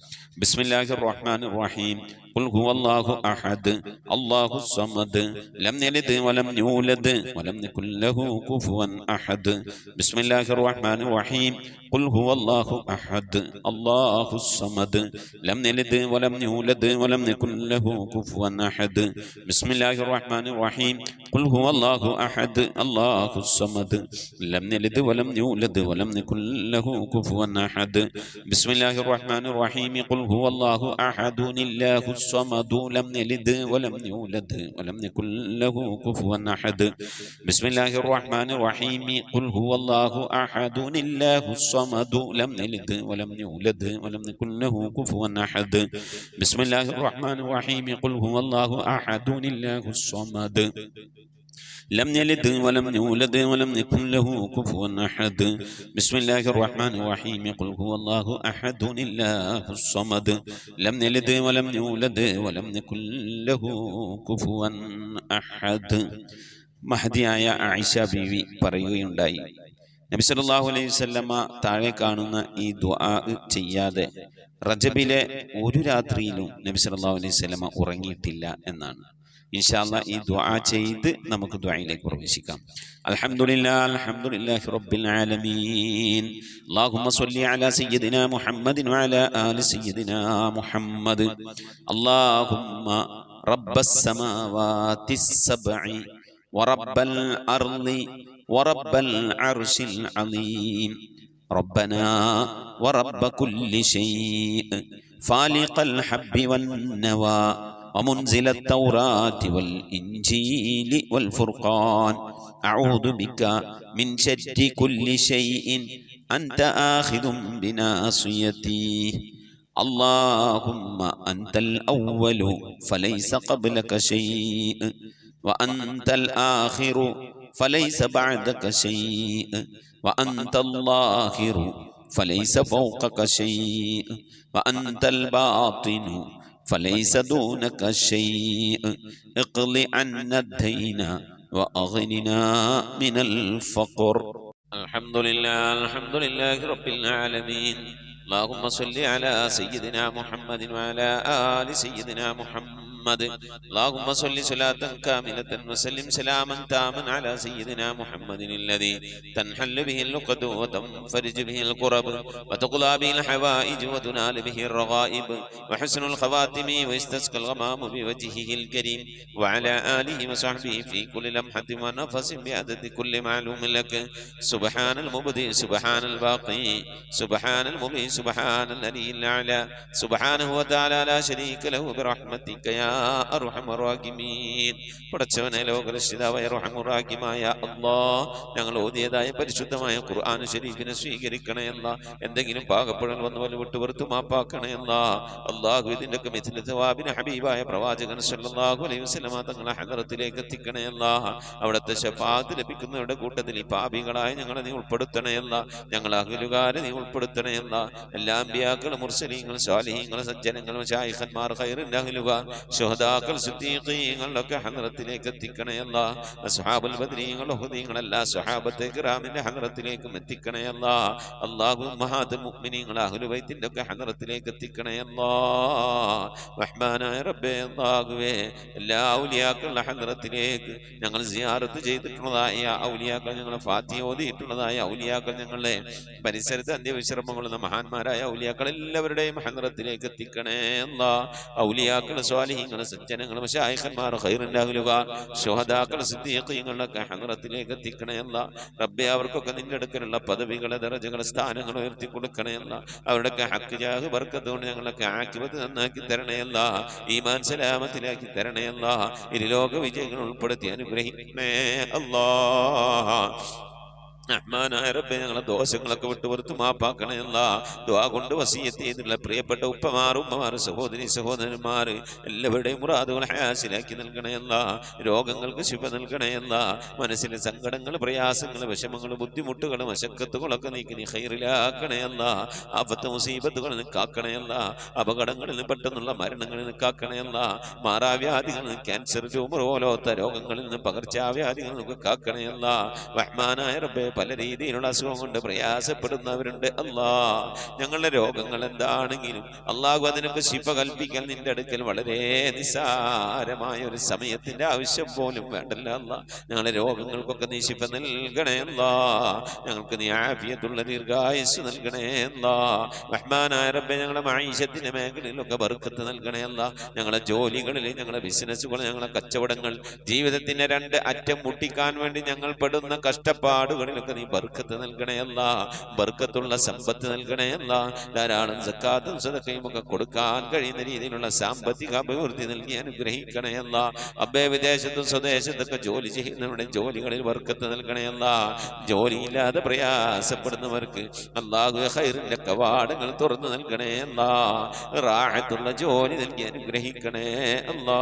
ബിസ്മില്ലാഹിർ റഹ്മാനിർ റഹീം. ഖുൽ ഹുവല്ലാഹു അഹദ് അല്ലാഹു സമദ് ലം യലിദ് വലം യൂലദ് വലം യകുൽ ലഹു കുഫുവൻ അഹദ്. ബിസ്മില്ലാഹിർ റഹ്മാനിർ റഹീം. ഖുൽ ഹുവല്ലാഹു അഹദ് അല്ലാഹു സമദ് ലം യലിദ് വലം യൂലദ് വലം യകുൽ ലഹു കുഫുവൻ അഹദ്. ബിസ്മില്ലാഹിർ റഹ്മാനിർ റഹീം. ഖുൽ ഹുവല്ലാഹു അഹദ് അല്ലാഹു സമദ് ലം യലിദ് വലം യൂലദ് വലം യകുൽ ലഹു കുഫുവൻ അഹദ്. ബിസ്മില്ലാഹിർ റഹ്മാനിർ റഹീം. ഖുൽ ഹുവല്ലാഹു അഹദുനില്ലാഹു الصمد لم يلد ولم يولد ولم يكن له كفوا أحد. بسم الله الرحمن الرحيم. قل هو الله أحد الله الصمد لم يلد ولم يولد ولم يكن له كفوا أحد. بسم الله الرحمن الرحيم. قل هو الله أحد الله الصمد لم يلد ولم يولد ولم يكن له كفوا أحد. بسم الله الرحمن الرحيم. قل هو الله أحد الله الصمد لم يلد ولم يولد ولم يكن له كفوا أحد. മഹദിയായ ആയിഷ ബീവി പറയുകയുണ്ടായി, നബി സല്ലല്ലാഹു അലൈഹി വസല്ലമ താഴെ കാണുന്ന ഈ ദുആ ചെയ്യാതെ റജബിലെ ഒരു രാത്രിയിലും നബി സല്ലല്ലാഹു അലൈഹി വസല്ലമ ഉറങ്ങിയിട്ടില്ല എന്നാണ്. ഇൻഷാ അല്ലാഹ് ഈ ദുആ ചെയ്ത് നമുക്ക് ദുആയിലേക്ക് പ്രവേശിക്കാം. അൽഹംദുലില്ലാഹി റബ്ബിൽ ആലമീൻ. അല്ലാഹുമ്മ സ്വല്ലി അലാ സയ്യിദിനാ മുഹമ്മദിൻ വഅലാ ആലി സയ്യിദിനാ മുഹമ്മദ്. അല്ലാഹുമ്മ റബ്ബസ് സമാവാതിസ് സബ്ഇ വറബ്ബൽ അർളി വറബ്ബൽ അർശിൽ അളീം റബ്ബനാ വറബ്ബ കുല്ലി ശൈഇ ഫാലിഖൽ ഹബ്ബി വന്നവാ ومنزل التوراة والإنجيل والفرقان أعوذ بك من شر كل شيء أنت آخذ بناصيتي اللهم أنت الأول فليس قبلك شيء وأنت الآخر فليس بعدك شيء وأنت الظاهر فليس فوقك شيء وأنت الباطن فليس دونك شيء اقض عنا الدين وأغننا من الفقر. الحمد لله رب العالمين. اللهم صل على سيدنا محمد وعلى آل سيدنا محمد. اللهم صل صلاة كاملة وسلم سلاما تاما على سيدنا محمد الذي تنحل به اللقد وتنفرج به الكرب وتقضى به الحوائج وتنال به الرغائب وحسن الخواتم ويستسقى الغمام بوجهه الكريم وعلى آله وصحبه في كل لمحة ونفس بعدد كل معلوم لك. سبحان المبدئ سبحان الباقي سبحان المبين سبحان الذي الأعلى سبحانه وتعالى لا شريك له برحمتك يا അർഹമർ റഹീമീൻ. പടച്ചവനെ ലോകരക്ഷിതാവായ അർഹമർ റഹീമായ അല്ലാഹ്, ഞങ്ങൾ ഓതിയതായ പരിശുദ്ധമായ ഖുർആൻ ശരീഫിനെ സ്വീകരിക്കണേ അല്ലാഹ്. എന്തെങ്കിലും പാകപ്പെടൽ വന്നു വല്ല വിട്ടുപുറത്തു മാപ്പാക്കണേ അല്ലാഹ്. അല്ലാഹു ഇതിൻ്റെയൊക്കെ മിഥ്ല സവാബിന് ഹബീബായ പ്രവാചകൻ സല്ലല്ലാഹു അലൈഹി വസല്ലമ തങ്ങളെ ഹദറത്തിലേക്ക് എത്തിക്കണേ അല്ലാഹ്. അവിടുത്തെ ശഫാഅത്ത് ലഭിക്കുന്നവരുടെ കൂട്ടത്തിൽ ഈ പാപികളായ ഞങ്ങളെ നീ ഉൾപ്പെടുത്തണേ അല്ലാഹ്. ഞങ്ങൾ അഹ്ലുകാരെ നീ ഉൾപ്പെടുത്തണേ അല്ലാഹ്. എല്ലാ അമ്പിയാക്കൾ മുർസലീങ്ങൾ സ്വാലിഹീങ്ങൾ സജ്ജനങ്ങൾ മശായിഖന്മാർ ഖൈറിൻ അഹ്ലുകാർ ശുഹദാക്കൾ സിദ്ദീഖീങ്ങളൊക്കെ ഹദ്റത്തിലേക്ക് എത്തിക്കണേ അല്ലാഹ്. അസ്ഹാബുൽ ബദ്രീങ്ങൾ ഉഹദീങ്ങൾ എല്ലാ സ്വഹാബത്തെ കിറാമിന്റെ ഹദ്റത്തിലേക്കും എത്തിക്കണേ അല്ലാഹ്. അല്ലാഹു ഉമ്മഹാത്തുൽ മുഅ്മിനീങ്ങൾ അഹ്ലു ബൈത്തിന്റെ ഒക്കെ ഹദ്റത്തിലേക്ക് എത്തിക്കണേ അല്ലാഹ്. റഹ്മാനായ റബ്ബേ അല്ലാഹുവേ, എല്ലാ ഔലിയാക്കളുടെ ഹദ്റത്തിലേക്ക് ഞങ്ങൾ സിയാറത്ത് ചെയ്തിട്ടുള്ളതായ ഔലിയാക്കൾ, ഞങ്ങളെ ഫാത്തിഹ ഓതിയിട്ടുള്ളതായ ഔലിയാക്കൾ, ഞങ്ങളുടെ പരിസരത്ത് അന്ത്യവിശ്രമം കൊള്ളുന്ന മഹാന്മാരായ ഔലിയാക്കൾ എല്ലാവരുടെയും ഹദ്റത്തിലേക്ക് എത്തിക്കണേ അല്ലാഹ്. ഔലിയാക്കൾ സ്വാലിഹീങ്ങൾ സ്വാലിഹീങ്ങൾ സജ്ജനങ്ങൾ മശായിഖന്മാർ ഖൈറിന്റെ അഹ്ലുകാർ ശുഹദാക്കൾ സിദ്ദീഖീങ്ങളുടെ ഹദ്റത്തിലേക്ക് എത്തിക്കണേ അല്ലാ. റബ്ബേ അവർക്കൊക്കെ നിന്റെ അടുക്കലുള്ള പദവികളെ ദറജകളെ സ്ഥാനങ്ങൾ ഉയർത്തി കൊടുക്കണേ അല്ലാ. അവരുടെയൊക്കെ ഹക്ക് ജാഹ് ബർക്കത്ത് കൊണ്ട് ഞങ്ങളൊക്കെ ആക്കിബത്ത് നന്നാക്കി തരണേ അല്ലാ. ഈമാൻ സലാമത്തിലാക്കി തരണേ അല്ലാ. ഇരുലോക വിജയങ്ങൾ ഉൾപ്പെടുത്തി അനുഗ്രഹിക്കണേ അല്ലാ. റഹ്മാനായ റബ്ബേ ഞങ്ങളെ ദോഷങ്ങളൊക്കെ വിട്ടുപുറത്ത് മാപ്പാക്കണേ അല്ലാ. ദുആ കൊണ്ട് വസിയത്ത് ചെയ്തിട്ടുള്ള പ്രിയപ്പെട്ട ഉപ്പമാർ സഹോദരി സഹോദരന്മാർ എല്ലാവരുടെയും മുറാദുകൾ ഹാസിലാക്കി നൽകണേ അല്ലാ. രോഗങ്ങൾക്ക് ശുഭ നൽകണേ അല്ലാ. മനസ്സിലെ സങ്കടങ്ങൾ പ്രയാസങ്ങൾ വിഷമങ്ങൾ ബുദ്ധിമുട്ടുകൾ മശക്കത്തുകളൊക്കെ നീക്കി നീ ഖൈറിലാക്കണേ അല്ലാ. ആഫത്ത് മുസീബത്തുകളിൽ നിന്ന് കാക്കണേ അല്ലാ. അപകടങ്ങളിൽ നിന്ന് പെട്ടെന്നുള്ള മരണങ്ങളിൽ നിന്ന് കാക്കണേ അല്ലാ. മാറാവ്യാധികളിൽ നിന്ന് ക്യാൻസർ ട്യൂമർ പോലത്തെ രോഗങ്ങളിൽ നിന്ന് പകർച്ചാവ്യാധികളിൽ നിന്നൊക്കെ കാക്കണേ അല്ലാ. റഹ്മാനായ റബ്ബേ പല രീതിയിലുള്ള അസുഖം കൊണ്ട് പ്രയാസപ്പെടുന്നവരുണ്ട് അല്ലാ. ഞങ്ങളുടെ രോഗങ്ങൾ എന്താണെങ്കിലും അള്ളാഹു അതിനൊക്കെ ശിഫ കൽപ്പിക്കാൻ നിന്റെ അടുക്കൽ വളരെ നിസ്സാരമായ ഒരു സമയത്തിന്റെ ആവശ്യം പോലും വേണ്ടല്ല അല്ലാ. ഞങ്ങളുടെ രോഗങ്ങൾക്കൊക്കെ നീ ശിഫ നൽകണേ അല്ലാ. ഞങ്ങൾക്ക് നീ ആഫിയത്തുള്ള ദീർഘായുസ് നൽകണേ അല്ലാ. റഹ്മാനായ റബ്ബേ ഞങ്ങളുടെ മഈശത്തിന്റെ മേഖലയിലൊക്കെ ബർക്കത്ത് നൽകണേ അല്ലാ. ഞങ്ങളുടെ ജോലികളിൽ ഞങ്ങളുടെ ബിസിനസ്സുകൾ ഞങ്ങളുടെ കച്ചവടങ്ങൾ ജീവിതത്തിന്റെ രണ്ട് അറ്റം മുട്ടിക്കാൻ വേണ്ടി ഞങ്ങൾ പെടുന്ന കഷ്ടപ്പാടുകളിൽ നീ ബർക്കത്ത് നൽകണേ അല്ലാ. ബർക്കത്തുള്ള സമ്പത്ത് നൽകണേ അല്ലാ. ധാരാളം സക്കാത്തും സദഖയും ഒക്കെ കൊടുക്കാൻ കഴിയുന്ന രീതിയിലുള്ള സാമ്പത്തിക അഭിവൃദ്ധി നൽകി അനുഗ്രഹിക്കണേ അല്ലാ. അബ്ബേ വിദേശത്തും സ്വദേശത്തൊക്കെ ജോലി ചെയ്യുന്നവരുടെ ജോലികളിൽ ബർക്കത്ത് നൽകണേ അല്ലാ. ജോലിയില്ലാതെ പ്രയാസപ്പെടുന്നവർക്ക് അല്ലാഹു ഖൈറിന്റെ കവാടങ്ങൾ തുറന്നു നൽകണേ അല്ലാ. റാഹത്തുള്ള ജോലി നൽകി അനുഗ്രഹിക്കണേ അല്ലാ.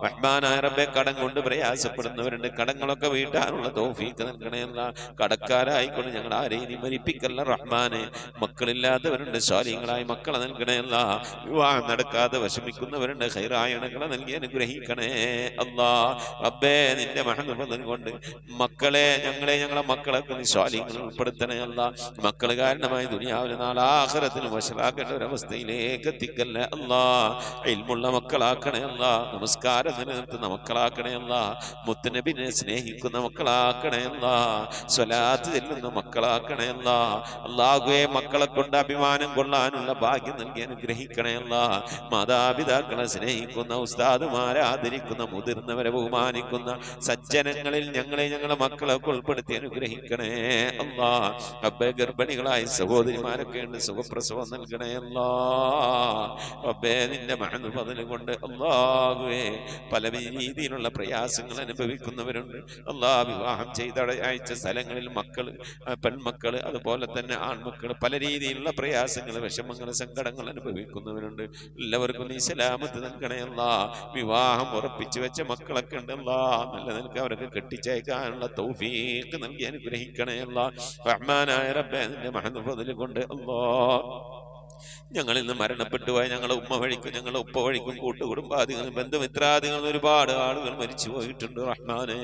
റഹ്മാനായ റബ്ബേ കടം കൊണ്ട് പ്രയാസപ്പെടുന്നവരുണ്ട്. കടങ്ങളൊക്കെ വീട്ടാനുള്ള തൗഫീഖ് നൽകണേ അല്ലാ. കടക്കാരായിക്കൊണ്ട് ഞങ്ങൾ ആരെയും നീ മരിപ്പിക്കല്ല റഹ്മാനെ. മക്കളില്ലാത്തവരുണ്ട്, സ്വാലിഹീങ്ങളായ മക്കളെ നൽകണേ അല്ലാ. വിവാഹം നടക്കാതെ വിഷമിക്കുന്നവരുണ്ട്, ഖൈറായ ഇണകളെ നൽകി അനുഗ്രഹിക്കണേ അല്ലാ. റബ്ബേ നിന്റെ മഹത്വം കൊണ്ട് മക്കളെ ഞങ്ങളെ മക്കളൊക്കെ നീ സ്വാലിഹീങ്ങളിൽ ഉൾപ്പെടുത്തണേ അല്ലാ. മക്കൾ കാരണമായി ദുനിയാവിലെ നാളെ ആഖിറത്തിൽ വശലാക്കേണ്ട ഒരവസ്ഥയിലേക്ക് എത്തിക്കല്ലേ അല്ലാ. ഇൽമുള്ള മക്കളാക്കണേ അല്ലാ. നമസ്കാരം നിലനിർത്തുന്ന മക്കളാക്കണേ അല്ലാ. മുത്തുനബിനെ സ്നേഹിക്കുന്ന മക്കളാക്കണേ അല്ലാ. സ്വലാത്ത് ചെല്ലുന്ന മക്കളാക്കണേ അല്ലാ. അല്ലാഹുവേ മക്കളെ കൊണ്ട് അഭിമാനം കൊള്ളാനുള്ള ഭാഗ്യം നൽകി അനുഗ്രഹിക്കണേ അല്ലാ. മാതാപിതാക്കളെ സ്നേഹിക്കുന്ന ഉസ്താദുമാരെ ആദരിക്കുന്ന മുതിർന്നവരെ ബഹുമാനിക്കുന്ന സജ്ജനങ്ങളിൽ ഞങ്ങളെ മക്കളൊക്കെ ഉൾപ്പെടുത്തി അനുഗ്രഹിക്കണേ അല്ലാ. റബ്ബേ ഗർഭിണികളായ സഹോദരിമാരൊക്കെ ഉണ്ട്, സുഖപ്രസവം നൽകണേ അല്ലാ. റബ്ബേ നിന്റെ മഹത്വം കൊണ്ട് അല്ലാഹുവേ പല രീതിയിലുള്ള പ്രയാസങ്ങൾ അനുഭവിക്കുന്നവരുണ്ട് അല്ലാ. വിവാഹം ചെയ്ത അയച്ച സ്ഥലങ്ങളിൽ മക്കൾ, പെൺമക്കൾ, അതുപോലെ തന്നെ ആൺമക്കൾ പല രീതിയിലുള്ള പ്രയാസങ്ങൾ വിഷമങ്ങൾ സങ്കടങ്ങൾ അനുഭവിക്കുന്നവരുണ്ട്. എല്ലാവർക്കും നീ സലാമത്ത് നൽകണേ അല്ലാ. വിവാഹം ഉറപ്പിച്ചു വെച്ച മക്കളൊക്കെ ഉണ്ടല്ലാ. നല്ല നിനക്ക് അവർക്ക് കെട്ടിച്ചയക്കാനുള്ള തൗഫീഖ് നൽകി അനുഗ്രഹിക്കണേ അല്ലാ. റഹ്മാനായ റബ്ബേ നിന്റെ മഹത്വം കൊണ്ട് അല്ലാ ഞങ്ങളിൽ നിന്ന് മരണപ്പെട്ടു പോയ ഞങ്ങളുടെ ഉമ്മ വഴിക്കും ഞങ്ങളുടെ ഉപ്പ വഴിക്കും കൂട്ടുകുടുംബാദികളും ബന്ധുമിത്രാദികളും ഒരുപാട് ആളുകൾ മരിച്ചു പോയിട്ടുണ്ട് റഹ്മാനെ.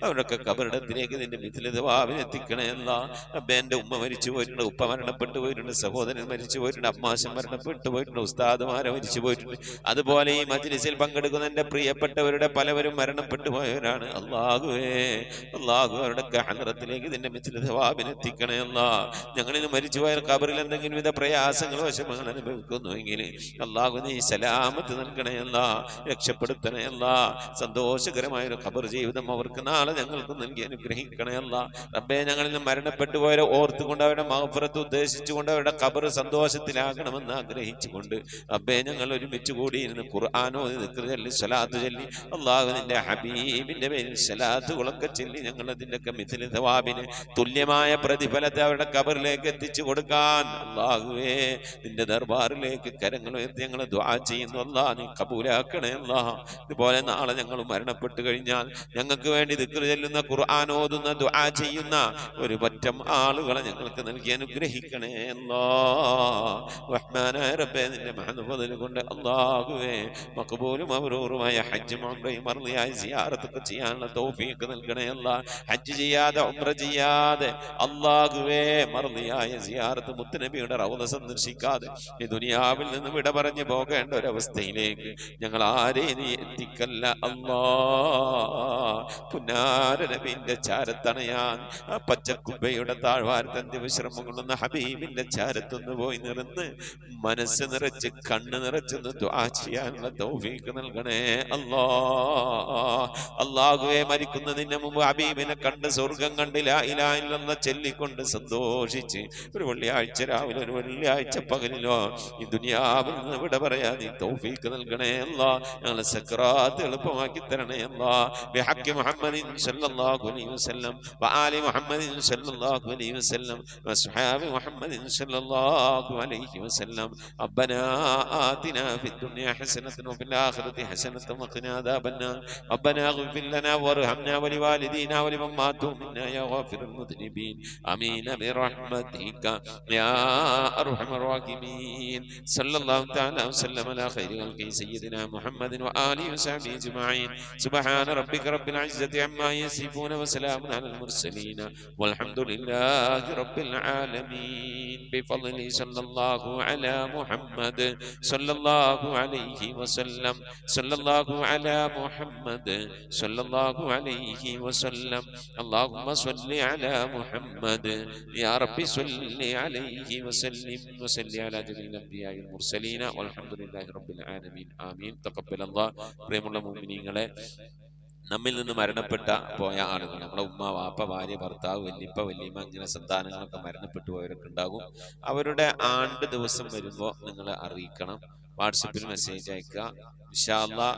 അവരൊക്കെ കബറിടത്തിലേക്ക് നിന്റെ മിഥിലിതവാവിനെത്തിക്കണേ അല്ലാ. റബ്ബേ എൻ്റെ ഉമ്മ മരിച്ചു പോയിട്ടുണ്ട്, ഉപ്പ മരണപ്പെട്ടു പോയിട്ടുണ്ട്, സഹോദരൻ മരിച്ചു പോയിട്ടുണ്ട്, അമ്മാശൻ മരണപ്പെട്ടു പോയിട്ടുണ്ട്, ഉസ്താദുമാരെ മരിച്ചു പോയിട്ടുണ്ട്. അതുപോലെ ഈ മജ്ലിസിൽ പങ്കെടുക്കുന്ന എൻ്റെ പ്രിയപ്പെട്ടവരുടെ പലവരും മരണപ്പെട്ടു പോയവരാണ്. അല്ലാഹുവേ അവരുടെ ഹദ്റത്തിലേക്ക് നിന്റെ മിഥിലിതവാവിനെത്തിക്കണേ അല്ലാ. ഞങ്ങളിൽ മരിച്ചു പോയ കബറിൽ എന്തെങ്കിലും വിധ പ്രയാസങ്ങൾ വശമങ്ങൾ അനുഭവിക്കുന്നുവെങ്കിൽ അല്ലാഹു നീ സലാമത്ത് നൽകണേ അല്ലാ. രക്ഷപ്പെടുത്തണേ അല്ലാ. സന്തോഷകരമായ ഒരു ഖബർ ജീവിതം അവർക്ക് നാളെ ഞങ്ങൾക്ക് നൽകി അനുഗ്രഹിക്കണേ അല്ലാ. റബ്ബേ ഞങ്ങളിൽ നിന്ന് മരണപ്പെട്ടു പോയവരെ ഓർത്തുകൊണ്ട് അവരുടെ മഗ്ഫിറത്ത് ഉദ്ദേശിച്ചുകൊണ്ട് അവരുടെ ഖബർ സന്തോഷത്തിലാകണമെന്ന് ആഗ്രഹിച്ചുകൊണ്ട് റബ്ബേ ഞങ്ങൾ ഒരുമിച്ച് കൂടിയിരുന്ന് ഖുർആനോ ദിക്ർ ചൊല്ലി സ്വലാത്ത് ചൊല്ലി അല്ലാഹു നിന്റെ ഹബീബിന്റെ പേരിൽ സ്വലാത്തുകളൊക്കെ ചൊല്ലി ഞങ്ങൾ അതിൻ്റെയൊക്കെ മിഥില സവാബിന് തുല്യമായ പ്രതിഫലത്തെ അവരുടെ ഖബറിലേക്ക് എത്തിച്ചു കൊടുക്കാൻ അല്ലാഹുവേ നിന്റെ ദർബാറിലേക്ക് കരങ്ങൾ ഉയർത്തി ഞങ്ങൾ ദുആ ചെയ്യുന്നു അല്ലാ. നീ കബൂലാക്കണേ അല്ലാ. ഇതുപോലെ നാളെ ഞങ്ങൾ മരണപ്പെട്ടു കഴിഞ്ഞാൽ ഞങ്ങൾക്ക് വേണ്ടി ദിക്ർ ചൊല്ലുന്ന ഖുർആൻ ഓതുന്ന ദുആ ചെയ്യുന്ന ഒരു പറ്റം ആളുകളെ ഞങ്ങൾക്ക് നൽകി അനുഗ്രഹിക്കണേ അല്ലാ. റഹ്മാനായ റബ്ബേ നിന്റെ മഹത്വം കൊണ്ട് അല്ലാഹുവേ മഖബൂലും മബ്റൂറുമായ ഹജ്ജും ഉംറയും മർളിയായ സിയാറത്തൊക്കെ ചെയ്യാനുള്ള തൗഫീഖ് നൽകണേ അല്ലാ. ഹജ്ജ് ചെയ്യാതെ ഉംറ ചെയ്യാതെ അല്ലാഹുവേ മർളിയായ സിയാറത്ത് മുത്തുനബിയുടെ റൗള സന്ദർശിക്കാൻ സന്തോഷിക്കാതെ ഈ ദുനിയാവിൽ നിന്ന് വിട പറഞ്ഞു പോകേണ്ട ഒരവസ്ഥയിലേക്ക് ഞങ്ങൾ ആരെയും നീ എത്തിക്കല്ല അല്ലാ. പുന്നാര നബിന്റെ ചാരത്തണയാൻ ആ പച്ചക്കുബയുടെ താഴ്വാരത്തന്റെ വിശ്രമം കൊള്ളുന്ന ഹബീബിന്റെ ചാരത്തൊന്ന് പോയി നിർന്ന് മനസ്സ് നിറച്ച് കണ്ണ് നിറച്ചൊന്ന് ദുആ ചെയ്യാനുള്ള തൗഫീഖ് നൽകണേ അല്ലാ. അല്ലാഹുവേ, മരിക്കുന്നതിന് മുമ്പ് ഹബീബിനെ കണ്ട് സ്വർഗം കണ്ട് ലാ ഇലാഹ ഇല്ലല്ലാഹ് ചൊല്ലിക്കൊണ്ട് സന്തോഷിച്ച് ഒരു വെള്ളിയാഴ്ച രാവിലെ ഒരു വെള്ളിയാഴ്ച പകലിലോ ഈ ദുനിയാവിൽ നിന്ന് വിട പറയാ നീ തൗഫീഖ് നൽകണേ അല്ലാ. ഞങ്ങളെ സക്രാത്ത് എളുപ്പമാക്കി തരണേ അല്ലാ. ബിഹഖി മുഹമ്മദിൻ സല്ലല്ലാഹു അലൈഹി വസല്ലം വആലി മുഹമ്മദിൻ സല്ലല്ലാഹു അലൈഹി വസല്ലം വസ്ഹാബി മുഹമ്മദിൻ സല്ലല്ലാഹു അലൈഹി വസല്ലം. ربنا آتنا في الدنيا حسنة وفي الآخرة حسنة وقنا عذاب النار. ربنا اغفر لنا وارحمنا ولوالدينا ولمن ماتوا منا يا غافر المذنبين. آمين برحمتك يا أرحم الراحمين. صلى الله تعالى وسلم على خير خلقه سيدنا محمد وآله وصحبه أجمعين. سبحان ربك رب العزة عما يصفون وسلام على المرسلين والحمد لله رب العالمين. بفضل صلى الله على محمد صلى الله عليه وسلم. صلى الله على محمد صلى الله عليه وسلم. اللهم صل على محمد يا رب صل عليه وسلم وصل على جميع الأنبياء والمرسلين والحمد لله رب العالمين. آمين. تقبل الله. പ്രിയമുള്ള മുഅ്മിനീങ്ങളെ, നമ്മിൽ നിന്ന് മരണപ്പെട്ട പോയ ആളുകൾ, നമ്മളെ ഉമ്മ, വാപ്പ, ഭാര്യ, ഭർത്താവ്, വല്യപ്പ, വല്യമ്മ, അങ്ങനെ സന്താനങ്ങളൊക്കെ മരണപ്പെട്ടു പോയവരൊക്കെ ഉണ്ടാകും. അവരുടെ ആണ്ട് ദിവസം വരുമ്പോൾ നിങ്ങൾ അറിയിക്കണം. വാട്സപ്പിൽ മെസ്സേജ് അയക്കുക. ഇൻഷാ അല്ലാഹ്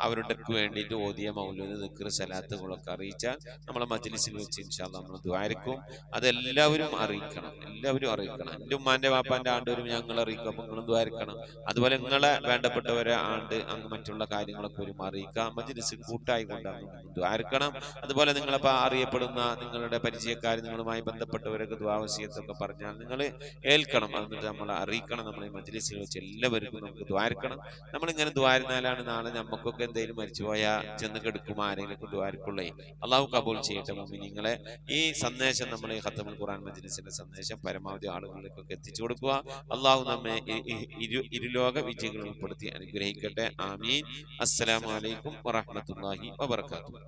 അവരുടെക്ക് വേണ്ടിയിട്ട് ഓതിയ മൗലൂദ്, ദിക്ർ, സലാത്തുകളൊക്കെ അറിയിച്ചാൽ നമ്മളെ മജ്ലിസിൽ വെച്ച് ഇൻഷാ അല്ലാഹ് നമ്മൾ ദുആയിരിക്കും. അതെല്ലാവരും അറിയിക്കണം, എല്ലാവരും അറിയിക്കണം. എൻ്റെ ഉമ്മാന്റെ വാപ്പാന്റെ ആണ്ട് വരും, ഞങ്ങൾ അറിയിക്കും. അപ്പം നിങ്ങളും ദുആയിരിക്കണം. അതുപോലെ നിങ്ങളെ വേണ്ടപ്പെട്ടവരെ ആണ്ട് അങ്ങ് മറ്റുള്ള കാര്യങ്ങളൊക്കെ വരും അറിയിക്കുക. മജ്ലിസ് കൂട്ടായിക്കൊണ്ടാണ് ദുആയിരിക്കണം. അതുപോലെ നിങ്ങളിപ്പോൾ അറിയപ്പെടുന്ന നിങ്ങളുടെ പരിചയക്കാർ, നിങ്ങളുമായി ബന്ധപ്പെട്ടവരൊക്കെ ദുആ വസിയത്തൊക്കെ പറഞ്ഞാൽ നിങ്ങൾ ഏൽക്കണം. എന്നിട്ട് നമ്മളെ അറിയിക്കണം. നമ്മളെ മജ്ലിസിൽ വെച്ച് എല്ലാവർക്കും നമുക്ക് ദുആയിരിക്കണം. നമ്മളിങ്ങനെ ദുആയിരുന്നാലാണ് നാളെ നമുക്കൊക്കെ എന്തെങ്കിലും മരിച്ചുപോയാൽ ചെന്ന് കെടുക്കും ആരെങ്കിലും ദുആയിരിക്കുള്ളേ. അള്ളാഹു കബൂൽ ചെയ്യട്ടെ മുഅ്മിനീങ്ങളെ. ഈ സന്ദേശം നമ്മൾ ഈ ഖത്തമുൽ ഖുർആൻ മജ്ലിസിന്റെ സന്ദേശം പരമാവധി ആളുകളിലേക്കൊക്കെ എത്തിച്ചു കൊടുക്കുക. അള്ളാഹു നമ്മെ ഇരുലോക വിജയികൾ ഉൾപ്പെടുത്തി അനുഗ്രഹിക്കട്ടെ. ആമീൻ. അസ്സലാമു അലൈക്കും വറഹ്മത്തുള്ളാഹി വബറകാതുഹു.